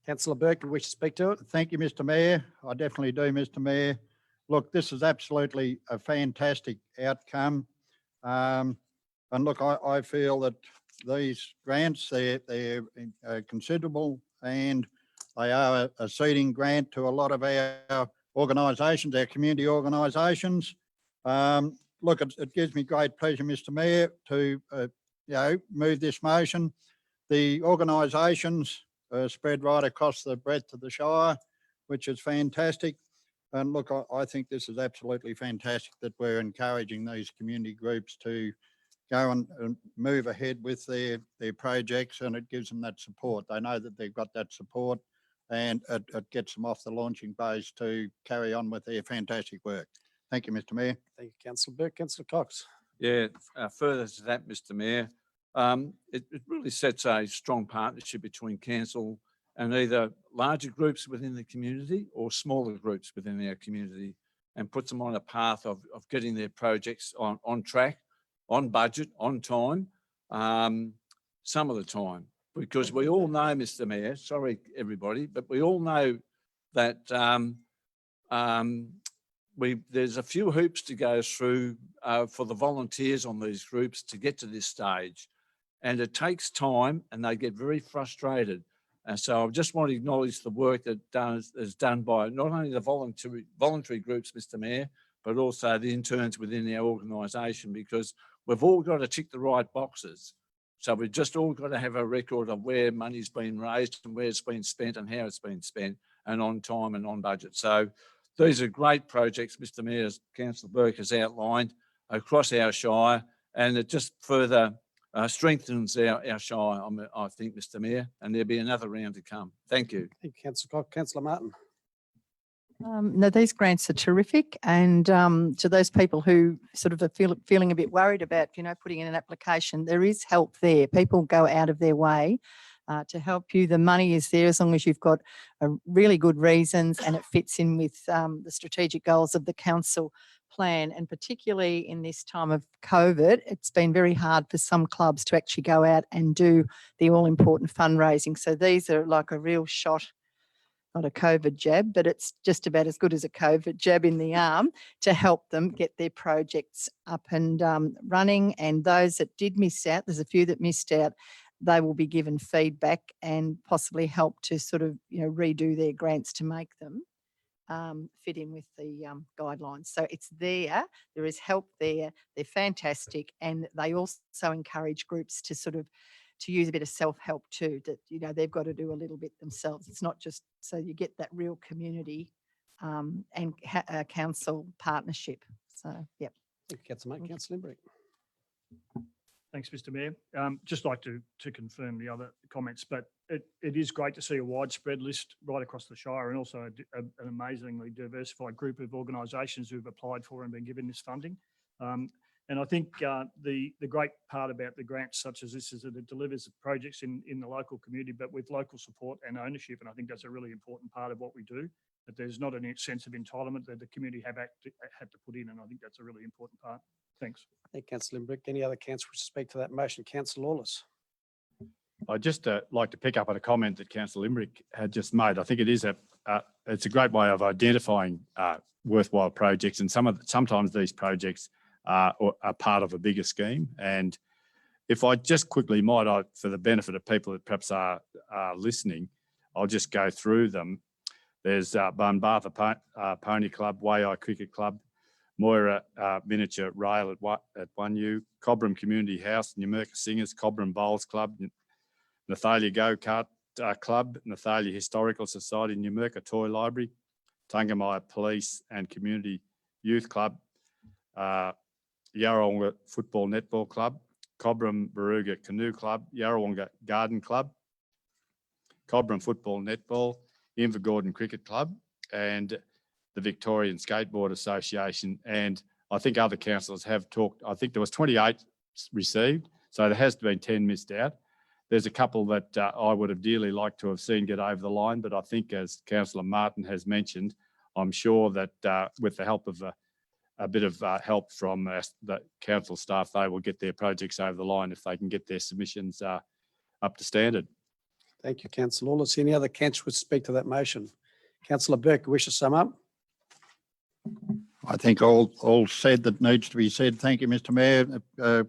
Councillor Burke, you wish to speak to it? Thank you, Mr Mayor. I definitely do, Mr Mayor. Look, this is absolutely a fantastic outcome. And look, I feel that these grants, they're considerable, and they are a seeding grant to a lot of our organisations, our community organisations. Look, it gives me great pleasure, Mr Mayor, to move this motion. The organisations spread right across the breadth of the Shire, which is fantastic. And look, I think this is absolutely fantastic that we're encouraging these community groups to go and move ahead with their projects, and it gives them that support. They know that they've got that support, and it gets them off the launching base to carry on with their fantastic work. Thank you, Mr Mayor. Thank you, Councillor Burke. Councillor Cox. Yeah, further to that, Mr Mayor, it really sets a strong partnership between council and either larger groups within the community or smaller groups within our community, and puts them on a path of getting their projects on track, on budget, on time, some of the time. Because we all know, Mr Mayor, sorry everybody, but we all know that there's a few hoops to go through for the volunteers on these groups to get to this stage. And it takes time, and they get very frustrated. And so I just want to acknowledge the work that is done by not only the voluntary groups, Mr Mayor, but also the interns within our organisation, because we've all got to tick the right boxes. So we've just all got to have a record of where money's been raised and where it's been spent and how it's been spent, and on time and on budget. So these are great projects, Mr Mayor, as Councillor Burke has outlined across our Shire, and it just further strengthens our Shire, I think, Mr Mayor, and there'll be another round to come. Thank you. Thank you, Councillor Cox. Councillor Martin. No, these grants are terrific, and to those people who sort of are feeling a bit worried about, putting in an application, there is help there. People go out of their way to help you. The money is there as long as you've got really good reasons and it fits in with the strategic goals of the council plan. And particularly in this time of COVID, it's been very hard for some clubs to actually go out and do the all-important fundraising. So these are like a real shot, not a COVID jab, but it's just about as good as a COVID jab in the arm to help them get their projects up and running. And those that did miss out, there's a few that missed out, they will be given feedback and possibly help to sort of, redo their grants to make them fit in with the guidelines. So it's there, there is help there, they're fantastic, and they also encourage groups to sort of to use a bit of self-help too, that, they've got to do a little bit themselves. It's not just, so you get that real community and council partnership. So, yep. Thank you, Councillor Martin. Councillor Limbrick. Thanks, Mr Mayor. Just like to confirm the other comments, but it is great to see a widespread list right across the Shire, and also an amazingly diversified group of organisations who've applied for and been given this funding. And I think the great part about the grants such as this is that it delivers projects in the local community, but with local support and ownership. And I think that's a really important part of what we do, that there's not a sense of entitlement that the community had to put in. And I think that's a really important part. Thanks. Thank you, Councillor Limbrick. Any other councillors to speak to that motion? Councillor Lawless. I'd just like to pick up on a comment that Councillor Limbrick had just made. I think it is it's a great way of identifying worthwhile projects, and sometimes these projects are part of a bigger scheme. And if I just quickly might, for the benefit of people that perhaps are listening, I'll just go through them. There's Bunbartha Pony Club, Wayai Cricket Club, Moira Miniature Rail at 1U, Cobram Community House, Numurkah Singers, Cobram Bowls Club, Nathalia Go-Kart Club, Nathalia Historical Society, Numurkah Toy Library, Tungamaya Police and Community Youth Club, Yarrawonga Football Netball Club, Cobram Baruga Canoe Club, Yarrawonga Garden Club, Cobram Football Netball, Invergordon Cricket Club, and the Victorian Skateboard Association. And I think other councillors have talked. I think there was 28 received, so there has been 10 missed out. There's a couple that I would have dearly liked to have seen get over the line, but I think, as Councillor Martin has mentioned, I'm sure that with the help of a bit of help from the council staff, they will get their projects over the line if they can get their submissions up to standard. Thank you, Councillor Lawless. Any other councillors to speak to that motion? Councillor Burke, you wish to sum up? I think all said that needs to be said. Thank you, Mr Mayor.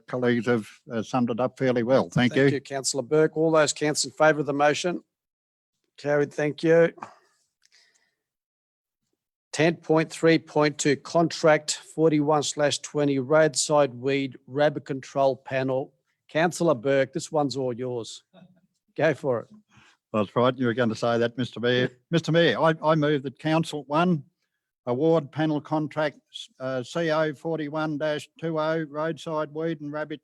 Colleagues have summed it up fairly well. Thank you. Councillor Burke. All those councillors in favour of the motion? Carried. Thank you. 10.3.2 Contract 41/20 Roadside Weed Rabbit Control Panel. Councillor Burke, this one's all yours. Go for it. That's right. You were going to say that, Mr Mayor. Mr Mayor, I move that Council 1 award panel contract CO 41-20 Roadside Weed and Rabbit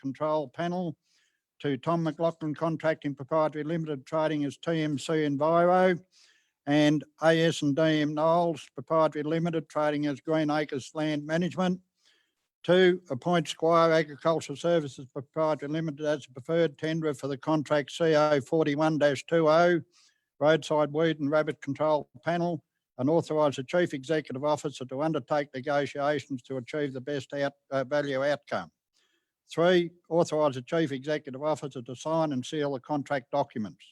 Control Panel to Tom McLaughlin Contracting Proprietary Limited, trading as TMC Enviro, and AS&D Knowles Proprietary Limited, trading as Green Acres Land Management. 2, appoint Squire Agricultural Services Proprietary Limited as a preferred tenderer for the contract CO 41-20 Roadside Weed and Rabbit Control Panel, and authorise the Chief Executive Officer to undertake negotiations to achieve the best value outcome. 3, authorise the Chief Executive Officer to sign and seal the contract documents.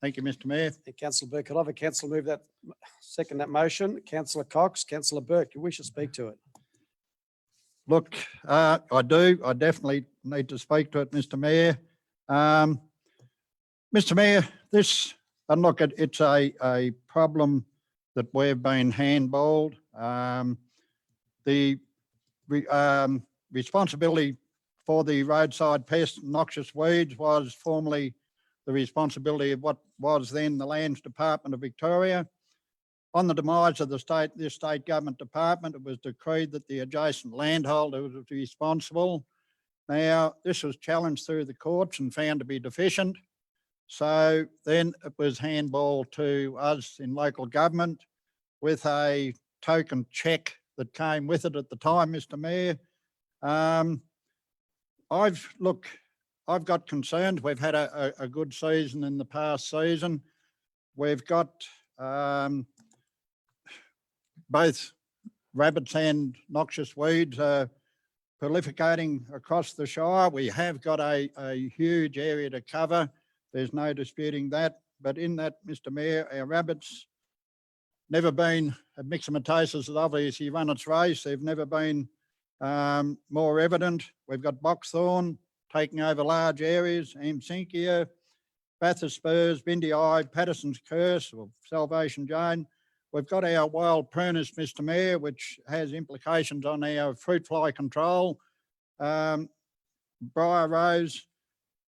Thank you, Mr Mayor. Councillor Burke, I'll have a councillor move that, second that motion. Councillor Cox, Councillor Burke, you wish to speak to it? Look, I do. I definitely need to speak to it, Mr Mayor. Mr Mayor, it's a problem that we've been handballed. The responsibility for the roadside pest and noxious weeds was formerly the responsibility of what was then the Lands Department of Victoria. On the demise of this state government department, it was decreed that the adjacent landholder was responsible. Now, this was challenged through the courts and found to be deficient. So then it was handballed to us in local government with a token cheque that came with it at the time, Mr Mayor. I've got concerns. We've had a good season in the past season. We've got both rabbits and noxious weeds prolificating across the Shire. We have got a huge area to cover. There's no disputing that. But in that, Mr Mayor, our rabbits never been, myxomatosis has obviously run its race. They've never been more evident. We've got boxthorn taking over large areas, Amsinkia, Bathurst spurs, Bindi, Patterson's curse, or Salvation Jane. We've got our wild prunus, Mr Mayor, which has implications on our fruit fly control, briar rose,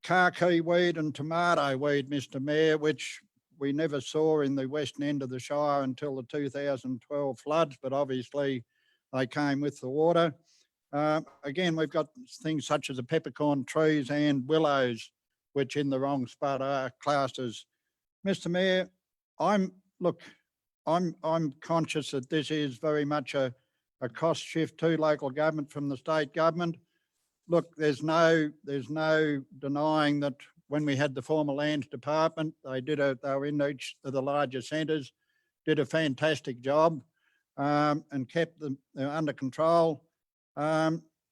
carkey weed and tomato weed, Mr Mayor, which we never saw in the western end of the Shire until the 2012 floods, but obviously they came with the water. Again, we've got things such as the peppercorn trees and willows, which in the wrong spot are classed as. Mr Mayor, I'm conscious that this is very much a cost shift to local government from the state government. Look, there's no denying that when we had the former Lands Department, they were in each of the larger centres, did a fantastic job and kept them under control.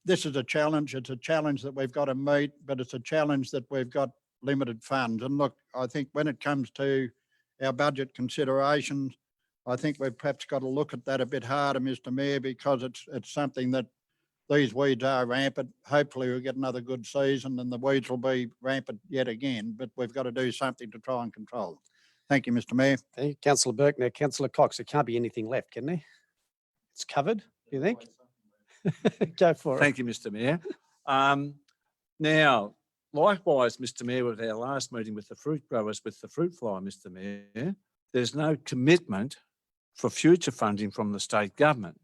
this is a challenge. It's a challenge that we've got to meet, but it's a challenge that we've got limited funds. And look, I think when it comes to our budget considerations, I think we've perhaps got to look at that a bit harder, Mr. Mayor, because it's something that these weeds are rampant. Hopefully we'll get another good season and the weeds will be rampant yet again, but we've got to do something to try and control them. Thank you, Mr. Mayor. Thank you, Councillor Burke. Now, Councillor Cox, there can't be anything left, can there? It's covered, you think? Go for it. Thank you, Mr. Mayor. Now, likewise, Mr. Mayor, with our last meeting with the fruit growers, with the fruit fly, Mr. Mayor, there's no commitment for future funding from the state government.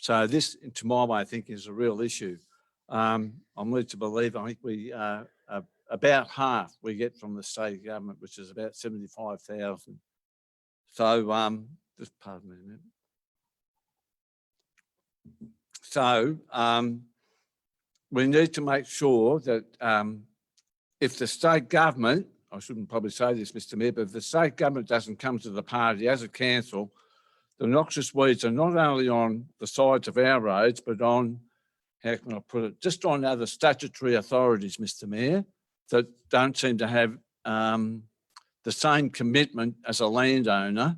So this, to my way, I think is a real issue. I'm led to believe, I think we, about half we get from the state government, which is about 75,000. So, just pardon me a minute. So, we need to make sure that if the state government, I shouldn't probably say this, Mr. Mayor, but if the state government doesn't come to the party as a council, the noxious weeds are not only on the sides of our roads, but on, how can I put it, just on other statutory authorities, Mr. Mayor, that don't seem to have the same commitment as a landowner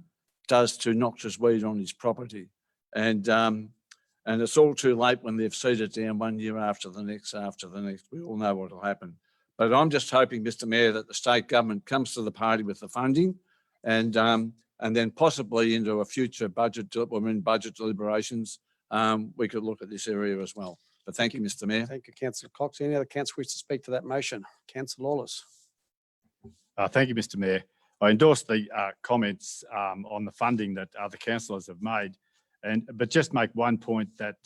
does to noxious weed on his property. And it's all too late when they've seeded down 1 year after the next. We all know what will happen. But I'm just hoping, Mr. Mayor, that the state government comes to the party with the funding and then possibly into a future budget, when we're in budget deliberations, we could look at this area as well. But thank you, Mr. Mayor. Thank you, Councillor Cox. Any other councillor wish to speak to that motion? Councillor Lawless. Thank you, Mr. Mayor. I endorse the comments on the funding that other councillors have made, but just make one point that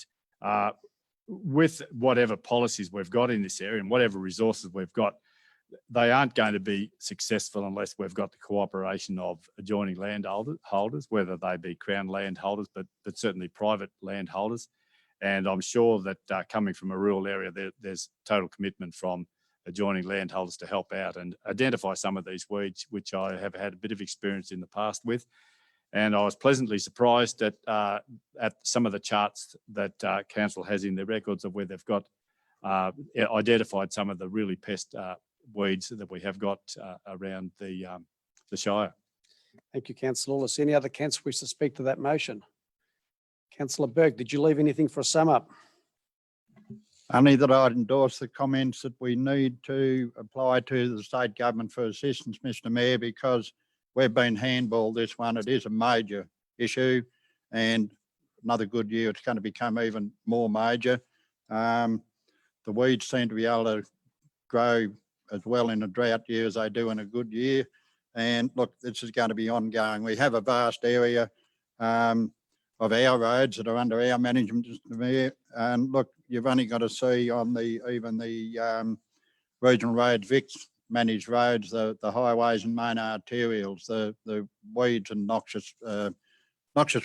with whatever policies we've got in this area and whatever resources we've got, they aren't going to be successful unless we've got the cooperation of adjoining landholders, whether they be Crown landholders, but certainly private landholders. And I'm sure that coming from a rural area, there's total commitment from adjoining landholders to help out and identify some of these weeds, which I have had a bit of experience in the past with. And I was pleasantly surprised at some of the charts that council has in their records of where they've got identified some of the really pest weeds that we have got around the Shire. Thank you, Councillor Lawless. Any other councillor wish to speak to that motion? Councillor Burke, did you leave anything for a sum up? Only that I'd endorse the comments that we need to apply to the state government for assistance, Mr. Mayor, because we've been handballed this one. It is a major issue, and another good year, it's going to become even more major. The weeds seem to be able to grow as well in a drought year as they do in a good year. And look, this is going to be ongoing. We have a vast area of our roads that are under our management, Mr. Mayor. And look, you've only got to see on even the regional roads, VIC's managed roads, the highways and main arterials, the weeds and noxious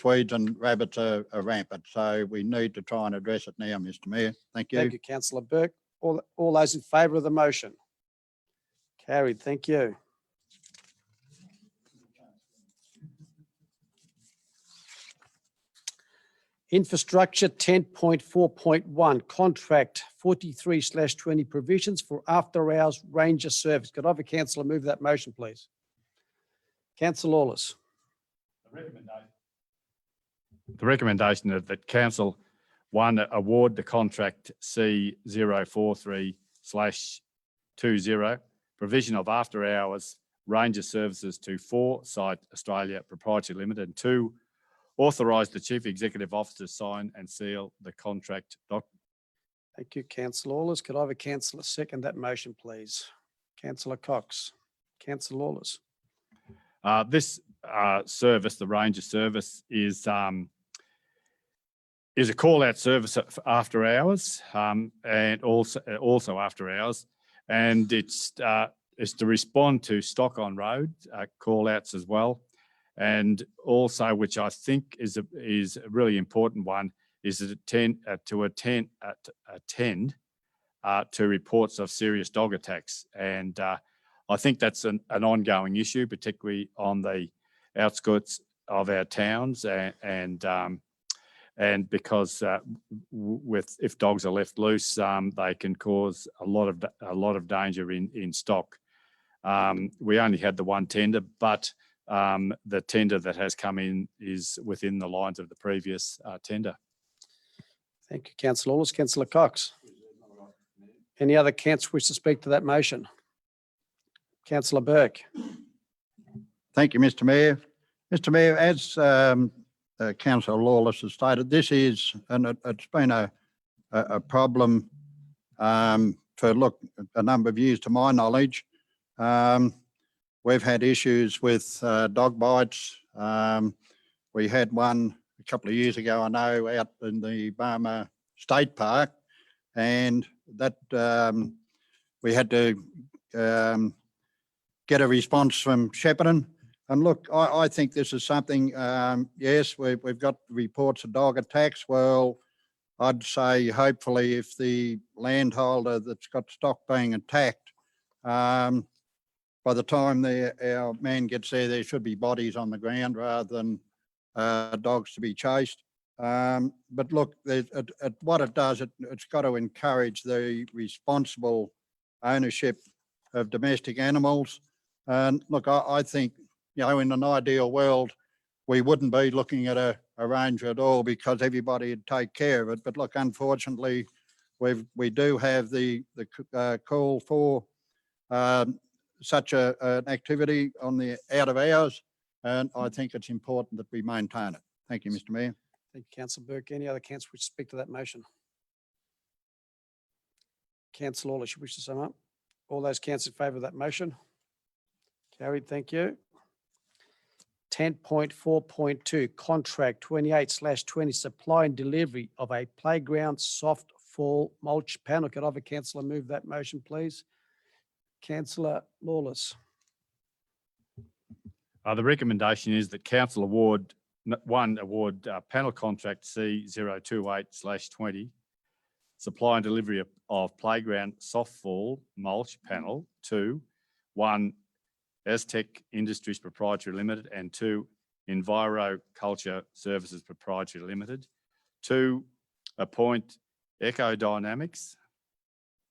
weeds and rabbits are rampant. So we need to try and address it now, Mr. Mayor. Thank you. Thank you, Councillor Burke. All those in favour of the motion? Carried. Thank you. Infrastructure 10.4.1, contract 43/20 provisions for after hours ranger service. Could I have a councillor move that motion, please? Councillor Lawless. The recommendation of that council, one, award the contract C043/20, provision of after hours ranger services to Foresight Australia Proprietary Limited, and two, authorise the Chief Executive Officer to sign and seal the contract document. Thank you, Councillor Lawless. Could I have a councillor second that motion, please? Councillor Cox. Councillor Lawless. This service, the ranger service, is a call-out service after hours and also after hours, and it's to respond to stock on road call-outs as well. And also, which I think is a really important one, is to attend to reports of serious dog attacks. And I think that's an ongoing issue, particularly on the outskirts of our towns and And because if dogs are left loose, they can cause a lot of danger in stock. We only had the one tender, but the tender that has come in is within the lines of the previous tender. Thank you, Councillor Lawless. Councillor Cox. Any other councillors wish to speak to that motion? Councillor Burke. Thank you, Mr Mayor. Mr Mayor, as Councillor Lawless has stated, this is, and it's been a problem for a number of years to my knowledge. We've had issues with dog bites. We had one a couple of years ago, I know, out in the Barmah State Park, and that we had to get a response from Shepparton. And look, I think this is something, yes, we've got reports of dog attacks. Well, I'd say hopefully if the landholder that's got stock being attacked, by the time our man gets there should be bodies on the ground rather than dogs to be chased. But look, what it does, it's got to encourage the responsible ownership of domestic animals. And look, I think, you know, in an ideal world, we wouldn't be looking at a ranger at all because everybody would take care of it. But look, unfortunately, we do have the call for such an activity on the out of hours, and I think it's important that we maintain it. Thank you, Mr Mayor. Thank you, Councillor Burke. Any other councillors wish to speak to that motion? Councillor Lawless, you wish to sum up? All those councillors in favour of that motion? Carried, thank you. 10.4.2, contract 28/20, supply and delivery of a playground soft fall mulch panel. Could I have a councillor move that motion, please? Councillor Lawless. The recommendation is that council award panel contract C028/20, supply and delivery of playground soft fall mulch panel to 1, Aztec Industries Proprietary Limited, and 2, Enviro Culture Services Proprietary Limited. 2, appoint Echo Dynamics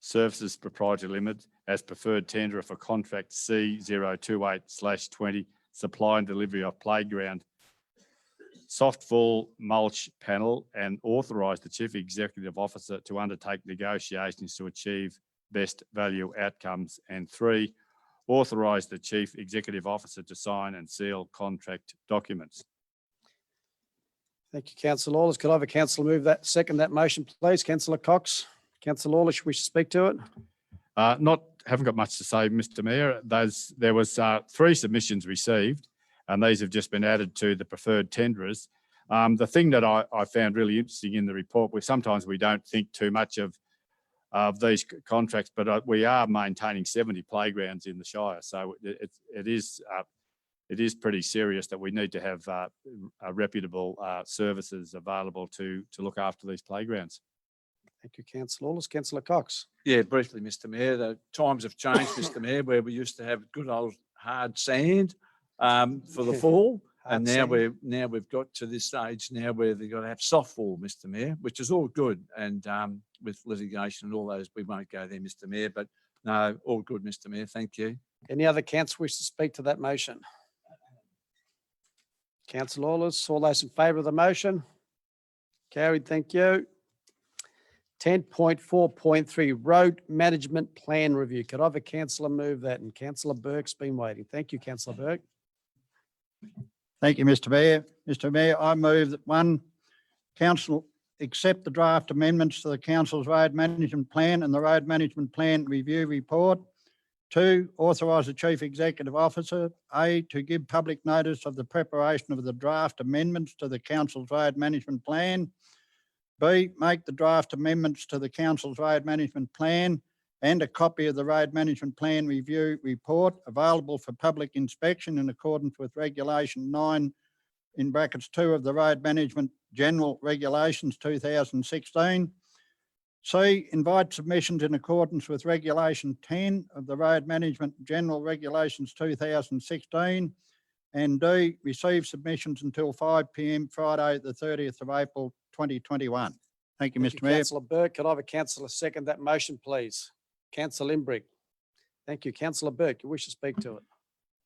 Services Proprietary Limited as preferred tenderer for contract C028/20, supply and delivery of playground soft fall mulch panel, and authorise the Chief Executive Officer to undertake negotiations to achieve best value outcomes. And 3, authorise the Chief Executive Officer to sign and seal contract documents. Thank you, Councillor Lawless. Could I have a councillor move that, second that motion, please? Councillor Cox. Councillor Lawless, you wish to speak to it? Haven't got much to say, Mr Mayor. There was 3 submissions received, and these have just been added to the preferred tenderers. The thing that I found really interesting in the report, where sometimes we don't think too much of these contracts, but we are maintaining 70 playgrounds in the Shire. So it is pretty serious that we need to have reputable services available to look after these playgrounds. Thank you, Councillor Lawless. Councillor Cox. Yeah, briefly, Mr Mayor, the times have changed, Mr Mayor, where we used to have good old hard sand for the fall. And now we've got to this stage now where they've got to have soft fall, Mr Mayor, which is all good. And with litigation and all those, we won't go there, Mr Mayor, but no, all good, Mr Mayor. Thank you. Any other councillor wish to speak to that motion? Councillor Lawless, all those in favour of the motion? Carried, thank you. 10.4.3, road management plan review. Could I have a councillor move that? And Councillor Burke's been waiting. Thank you, Councillor Burke. Thank you, Mr Mayor. Mr Mayor, I move that 1, council accept the draft amendments to the council's road management plan and the road management plan review report. 2, authorise the Chief Executive Officer, A, to give public notice of the preparation of the draft amendments to the council's road management plan. B, make the draft amendments to the council's road management plan and a copy of the road management plan review report available for public inspection in accordance with Regulation 9 in brackets 2 of the Road Management General Regulations 2016. C, invite submissions in accordance with Regulation 10 of the Road Management General Regulations 2016 And D, receive submissions until 5 p.m. Friday, the 30th of April, 2021. Thank you, Thank Mr Mayor. Councillor Burke. Could I have a councillor second that motion, please? Councillor Limbrick. Thank you. Councillor Burke, you wish to speak to it?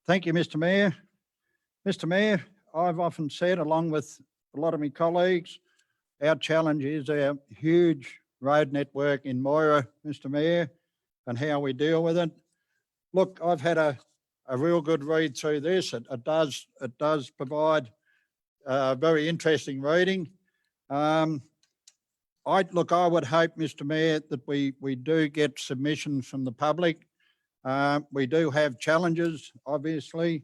Thank you, Mr Mayor. Mr Mayor, I've often said, along with a lot of my colleagues, our challenge is our huge road network in Moira, Mr Mayor, and how we deal with it. Look, I've had a real good read through this. It does provide very interesting reading. I would hope, Mr Mayor, that we do get submissions from the public. We do have challenges, obviously.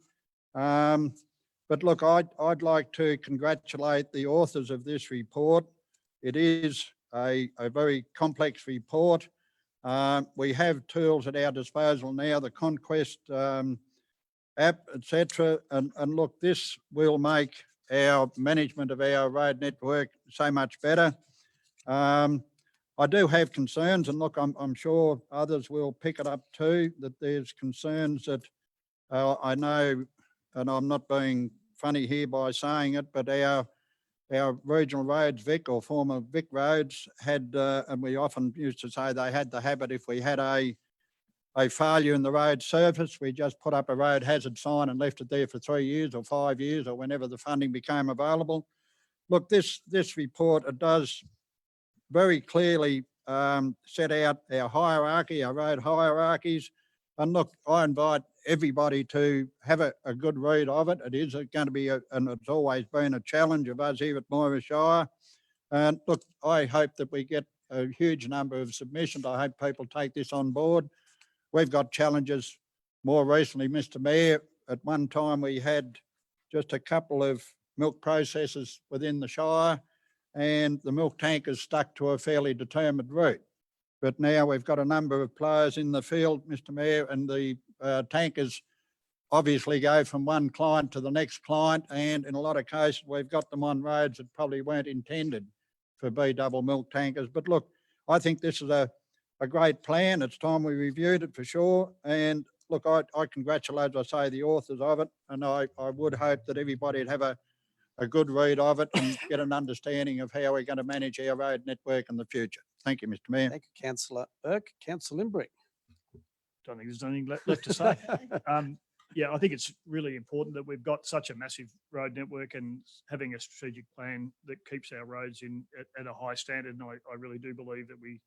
But look, I'd like to congratulate the authors of this report. It is a very complex report. We have tools at our disposal now, the Conquest app, etc. And look, this will make our management of our road network so much better. I do have concerns, and look, I'm sure others will pick it up too, that there's concerns that I know, and I'm not being funny here by saying it, but our regional roads, Vic, or former Vic roads had, and we often used to say they had the habit, if we had a failure in the road surface, we just put up a road hazard sign and left it there for 3 years or 5 years or whenever the funding became available. Look, this report, it does very clearly set out our hierarchy, our road hierarchies. And look, I invite everybody to have a good read of it. It is going to be, and it's always been a challenge of us here at Moira Shire. And look, I hope that we get a huge number of submissions. I hope people take this on board. We've got challenges more recently, Mr Mayor. At one time, we had just a couple of milk processors within the Shire, and the milk tankers stuck to a fairly determined route. But now we've got a number of players in the field, Mr Mayor, and the tankers obviously go from one client to the next client, and in a lot of cases, we've got them on roads that probably weren't intended for B-double milk tankers. But look, I think this is a great plan. It's time we reviewed it for sure. And look, I congratulate, as I say, the authors of it, and I would hope that everybody would have a good read of it and get an understanding of how we're going to manage our road network in the future. Thank you, Mr Mayor. Thank you, Councillor Burke. Councillor Limbrick. Don't think there's anything left to say. Yeah, I think it's really important that we've got such a massive road network and having a strategic plan that keeps our roads at a high standard. And I really do believe that we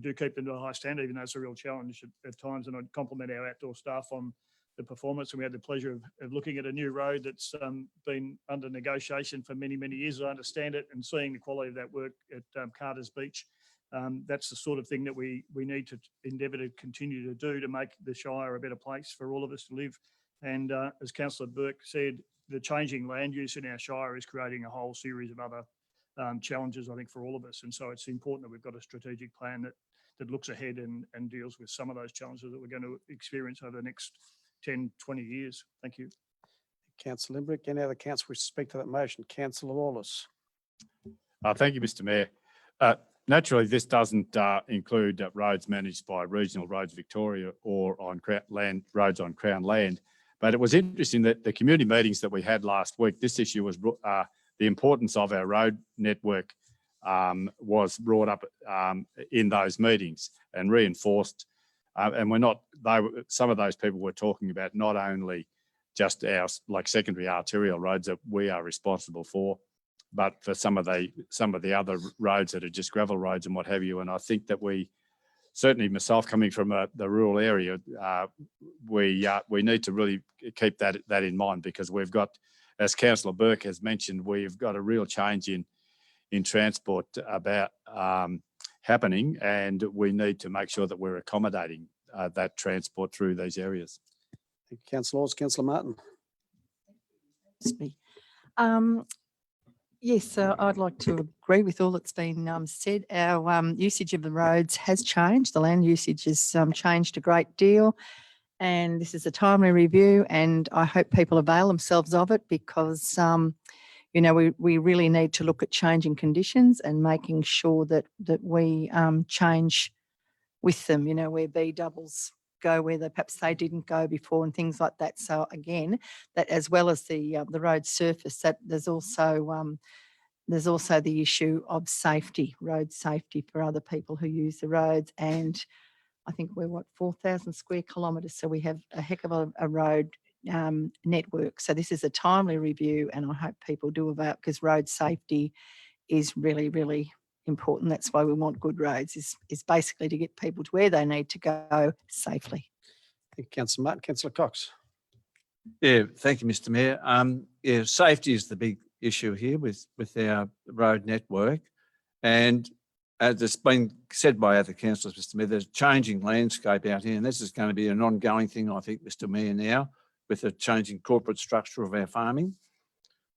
do keep them to a high standard, even though it's a real challenge at times. And I'd compliment our outdoor staff on the performance. And we had the pleasure of looking at a new road that's been under negotiation for many, many years, as I understand it, and seeing the quality of that work at Carter's Beach. That's the sort of thing that we need to endeavour to continue to do to make the Shire a better place for all of us to live. And as Councillor Burke said, the changing land use in our Shire is creating a whole series of other challenges, I think, for all of us. And so it's important that we've got a strategic plan that looks ahead and deals with some of those challenges that we're going to experience over the next 10, 20 years. Thank you. Councillor Limbrick. Any other councillor wish to speak to that motion? Councillor Lawless. Thank you, Mr Mayor. Naturally, this doesn't include roads managed by Regional Roads Victoria or on roads on Crown land. But it was interesting that the community meetings that we had last week, this issue was the importance of our road network was brought up in those meetings and reinforced. And some of those people were talking about not only just our secondary arterial roads that we are responsible for, but for some of the other roads that are just gravel roads and what have you. And I think that certainly myself coming from the rural area, we need to really keep that in mind, because we've got, as Councillor Burke has mentioned, we've got a real change in transport about happening, and we need to make sure that we're accommodating that transport through these areas. Thank you, Councillor Lawless. Councillor Martin. It's me. Yes, I'd like to agree with all that's been said. Our usage of the roads has changed. The land usage has changed a great deal. And this is a timely review, and I hope people avail themselves of it, because, we really need to look at changing conditions and making sure that we change with them, where B doubles go where perhaps they didn't go before and things like that. So again, that as well as the road surface, that there's also the issue of safety, road safety for other people who use the roads. And I think we're 4,000 square kilometres, so we have a heck of a road network. So this is a timely review, and I hope people do about, because road safety is really, really important. That's why we want good roads, is basically to get people to where they need to go safely. Thank you, Councillor Martin. Councillor Cox. Yeah, thank you, Mr. Mayor. Yeah, safety is the big issue here with our road network. And as it's been said by other councillors, Mr. Mayor, there's a changing landscape out here, and this is going to be an ongoing thing, I think, Mr. Mayor, now with the changing corporate structure of our farming.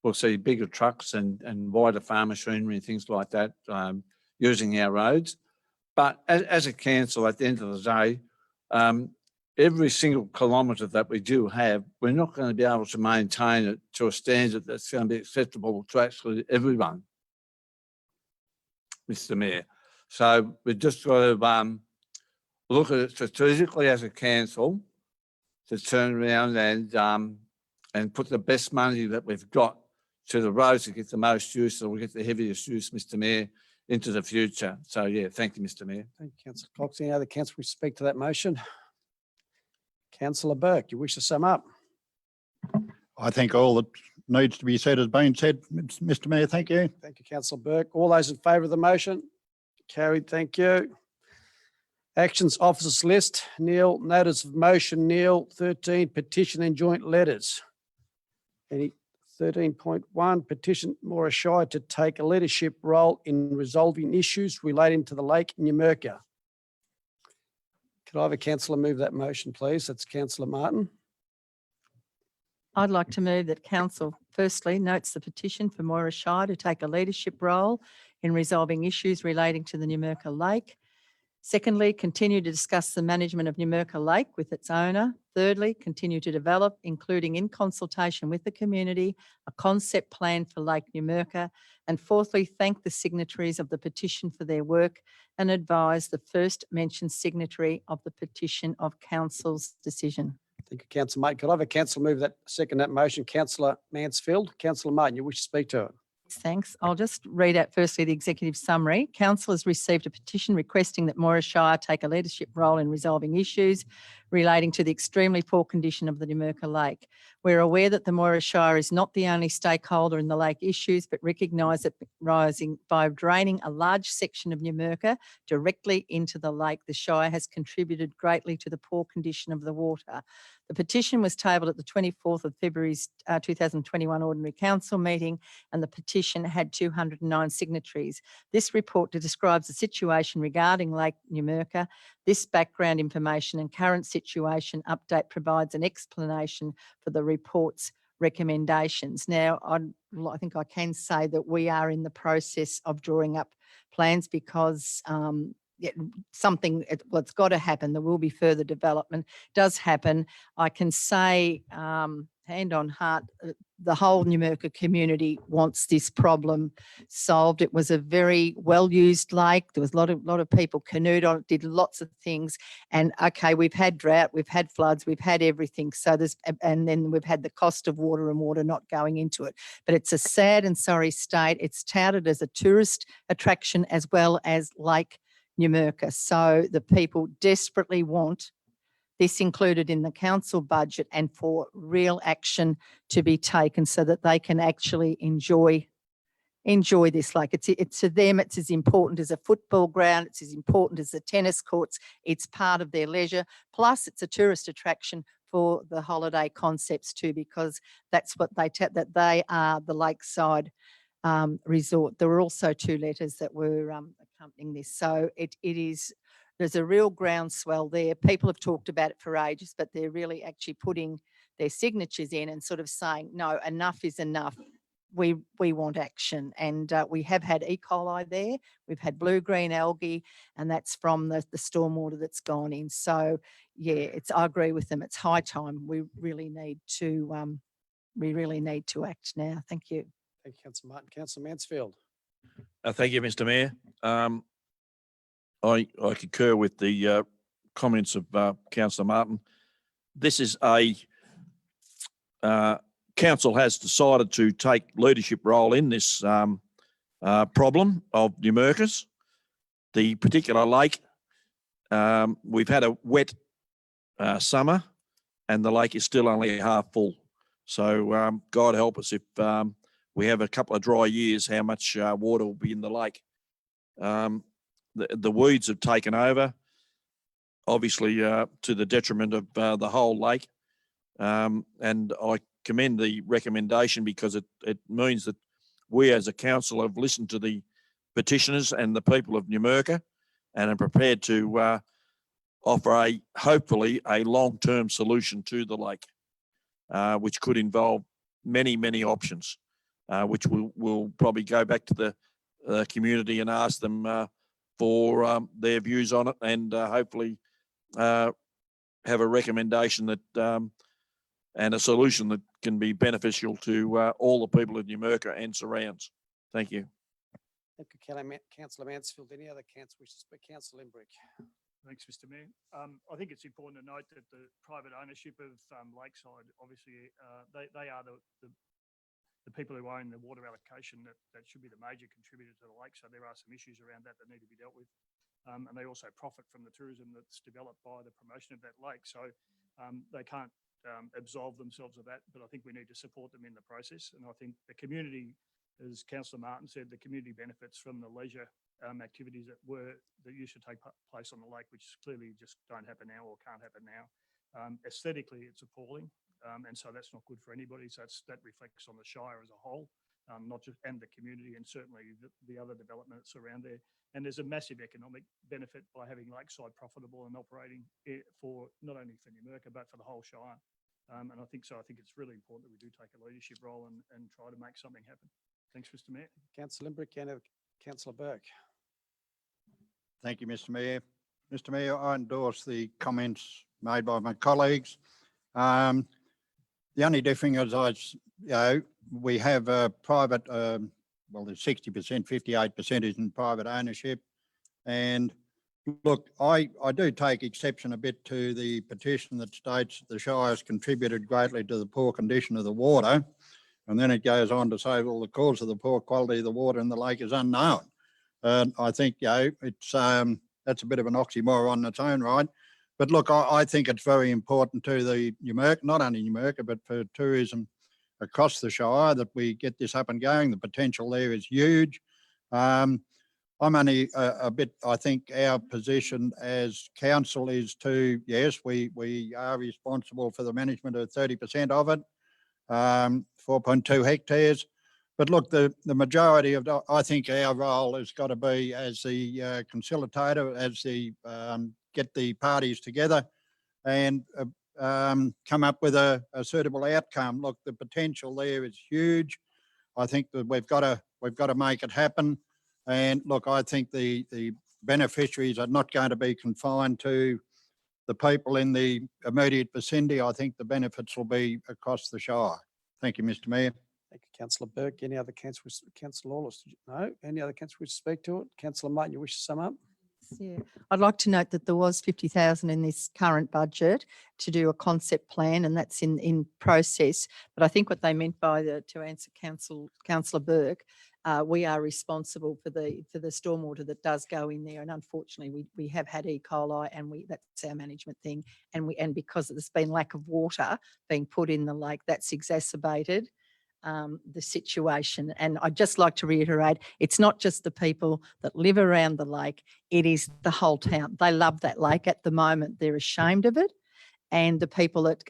We'll see bigger trucks and wider farm machinery and things like that using our roads. But as a council, at the end of the day, every single kilometre that we do have, we're not going to be able to maintain it to a standard that's going to be acceptable to actually everyone, Mr. Mayor. So we've just got to look at it strategically as a council to turn around and put the best money that we've got to the roads to get the most use, so we get the heaviest use, Mr. Mayor, into the future. So yeah, thank you, Mr. Mayor. Thank you, Councillor Cox. Any other councillor wish to speak to that motion? Councillor Burke, you wish to sum up? I think all that needs to be said has been said, Mr. Mayor. Thank you. Thank you, Councillor Burke. All those in favour of the motion? Carried, thank you. Actions officers list, Neil. Notice of motion, Neil. 13, petition and joint letters. Any 13.1, petition Maura Shire to take a leadership role in resolving issues relating to the Lake Numurkah. Could I have a councillor move that motion, please? That's Councillor Martin. I'd like to move that council firstly notes the petition for Moira Shire to take a leadership role in resolving issues relating to the Numurkah Lake. Secondly, continue to discuss the management of Numurkah Lake with its owner. Thirdly, continue to develop, including in consultation with the community, a concept plan for Lake Numurkah. And fourthly, thank the signatories of the petition for their work and advise the first mentioned signatory of the petition of council's decision. Thank you, Councillor Martin. Could I have a councillor move that, second that motion? Councillor Mansfield. Councillor Martin, you wish to speak to it? Thanks. I'll just read out firstly the executive summary. Council has received a petition requesting that Moira Shire take a leadership role in resolving issues relating to the extremely poor condition of the Numurkah Lake. We're aware that the Moira Shire is not the only stakeholder in the lake issues, but recognise that rising by draining a large section of Numurkah directly into the lake, the Shire has contributed greatly to the poor condition of the water. The petition was tabled at the 24th of February's 2021 Ordinary Council meeting, and the petition had 209 signatories. This report describes the situation regarding Lake Numurkah. This background information and current situation update provides an explanation for the report's recommendations. Now, I think I can say that we are in the process of drawing up plans because it's got to happen. There will be further development. Does happen. I can say, hand on heart, the whole Numurkah community wants this problem solved. It was a very well-used lake. There was a lot of people canoed on it, did lots of things. And okay, we've had drought, we've had floods, we've had everything. And then we've had the cost of water and water not going into it. But it's a sad and sorry state. It's touted as a tourist attraction as well as Lake Numurkah. So the people desperately want this included in the council budget and for real action to be taken so that they can actually enjoy this lake. It's to them, it's as important as a football ground. It's as important as the tennis courts. It's part of their leisure. Plus, it's a tourist attraction for the holiday concepts too, because that's what that they are the lakeside resort. There were also 2 letters that were accompanying this. So there's a real groundswell there. People have talked about it for ages, but they're really actually putting their signatures in and sort of saying, no, enough is enough. We want action. And we have had E. coli there. We've had blue-green algae, and that's from the stormwater that's gone in. So yeah, I agree with them. It's high time. We really need to act now. Thank you. Thank you, Councillor Martin. Councillor Mansfield. Thank you, Mr. Mayor. I concur with the comments of Councillor Martin. This is council has decided to take leadership role in this problem of Numurkahs. The particular lake, we've had a wet summer and the lake is still only half full. So God help us if we have a couple of dry years, how much water will be in the lake. The weeds have taken over, obviously to the detriment of the whole lake. And I commend the recommendation because it means that we as a council have listened to the petitioners and the people of Numurkah and are prepared to offer hopefully a long-term solution to the lake, which could involve many, many options, which we'll probably go back to the community and ask them for their views on it, and hopefully have a recommendation that and a solution that can be beneficial to all the people of Numurkah and surrounds. Thank you. Thank you, Councillor Mansfield. Any other council wishes to speak? Councillor Limbrick. Thanks, Mr. Mayor. I think it's important to note that the private ownership of Lakeside, obviously, they are the people who own the water allocation that should be the major contributor to the lake. So there are some issues around that need to be dealt with. And they also profit from the tourism that's developed by the promotion of that lake. So they can't absolve themselves of that, but I think we need to support them in the process. And I think the community, as Councillor Martin said, the community benefits from the leisure activities that used to take place on the lake, which clearly just don't happen now or can't happen now. Aesthetically, it's appalling, and so that's not good for anybody. So that reflects on the Shire as a whole, not just and the community, and certainly the other developments around there. And there's a massive economic benefit by having Lakeside profitable and operating for not only for Numurkah but for the whole Shire. And I think it's really important that we do take a leadership role and try to make something happen. Thanks, Mr. Mayor. Councillor Limbrick and Councillor Burke. Thank you, Mr. Mayor. Mr. Mayor, I endorse the comments made by my colleagues. The only difference is, we have a private, well, there's 60%, 58% is in private ownership. And look, I do take exception a bit to the petition that states the Shire has contributed greatly to the poor condition of the water. And then it goes on to say, well, the cause of the poor quality of the water in the lake is unknown. And I think, it's that's a bit of an oxymoron in its own right. But look, I think it's very important to the Numurkah, not only Numurkah, but for tourism across the Shire, that we get this up and going. The potential there is huge. I'm only a bit, I think our position as council is to, yes, we are responsible for the management of 30% of it, 4.2 hectares. But look, the majority of, I think our role has got to be as the conciliator, as the get the parties together and come up with a suitable outcome. Look, the potential there is huge. I think that we've got to make it happen. And look, I think the beneficiaries are not going to be confined to the people in the immediate vicinity. I think the benefits will be across the Shire. Thank you, Mr. Mayor. Thank you, Councillor Burke. Any other councillors? Councillor Lawless? No. Any other councillors wish to speak to it? Councillor Martin, you wish to sum up? Yeah, I'd like to note that there was 50,000 in this current budget to do a concept plan, and that's in process. But I think what they meant by to answer Councillor Burke, we are responsible for the stormwater that does go in there, and unfortunately we have had E. coli, and that's our management thing, and because there's been lack of water being put in the lake, that's exacerbated the situation. And I'd just like to reiterate, it's not just the people that live around the lake, it is the whole town. They love that lake. At the moment, they're ashamed of it. And the people that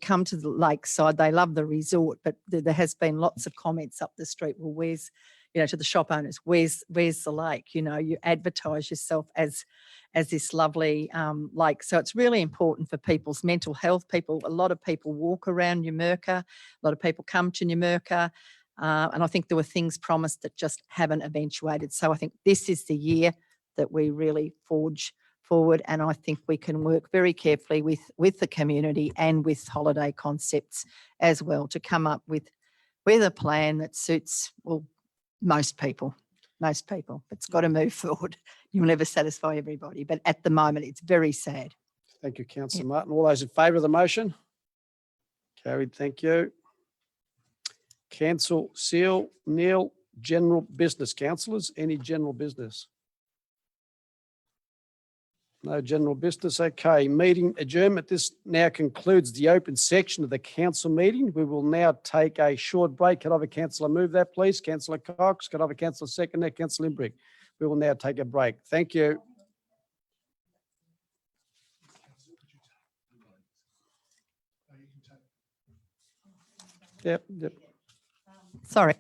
come to the lakeside, they love the resort, but there has been lots of comments up the street, well, where's, to the shop owners, where's the lake? You advertise yourself as this lovely lake. So it's really important for people's mental health. A lot of people walk around Numurkah. A lot of people come to Numurkah. And I think there were things promised that just haven't eventuated. So I think this is the year that we really forge forward. And I think we can work very carefully with the community and with Holiday Concepts as well to come up with a plan that suits, well, most people. most people. It's got to move forward. You'll never satisfy everybody, but at the moment, it's very sad. Thank you, councillor Martin. All those in favour of the motion? Carried, thank you. Cancel, Seal, Neil, general business. Councillors, any general business? No general business. Okay, meeting adjournment. This now concludes the open section of the council meeting. We will now take a short break. Could I have a councillor move that, please? Councillor Cox, could I have a councillor second that? Councillor Imbrick. We will now take a break. Thank you. Yep. Sorry.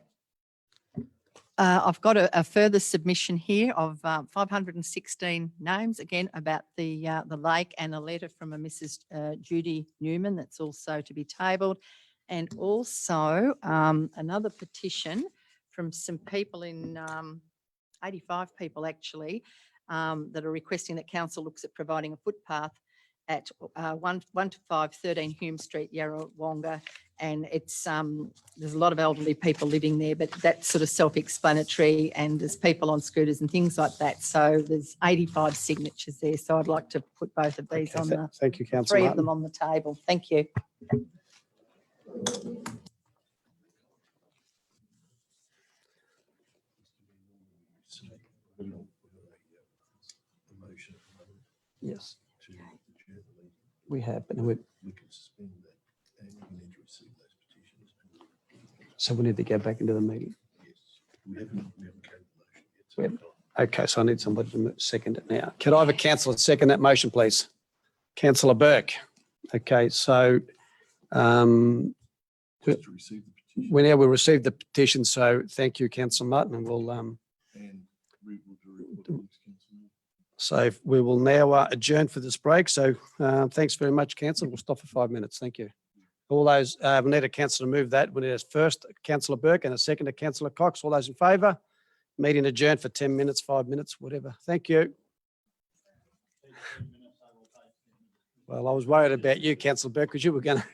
I've got a further submission here of 516 names, again, about the lake, and a letter from a Mrs. Judy Newman that's also to be tabled. And also another petition from some people in, 85 people actually, that are requesting that council looks at providing a footpath at 1 to 5, 13 Hume Street, Yarrawonga. And it's, there's a lot of elderly people living there, but that's sort of self-explanatory, and there's people on scooters and things like that. So there's 85 signatures there. So I'd like to put both of these Okay, on the, thank you, councillor three of Martin. them on the table. Thank you. Yes, we have, but we can suspend that and we need to receive those petitions. so we need to go back into the meeting. Yes, we haven't carried the motion yet. We haven't. Okay, so I need somebody to second it now. Could I have a councillor second that motion, please? Councillor Burke. Okay, so Just to receive the petition we now will receive the petition. So thank you, councillor Martin, and we'll and we will do a report to the next council meeting. so we will now adjourn for this break. So thanks very much, councillor. We'll stop for 5 minutes. Thank you. All those, we need a councillor to move that. We need a first, councillor Burke, and a second to councillor Cox. All those in favour? Meeting adjourned for 10 minutes, 5 minutes, whatever. Thank you. Well, I was worried about you, councillor Burke, because you were going to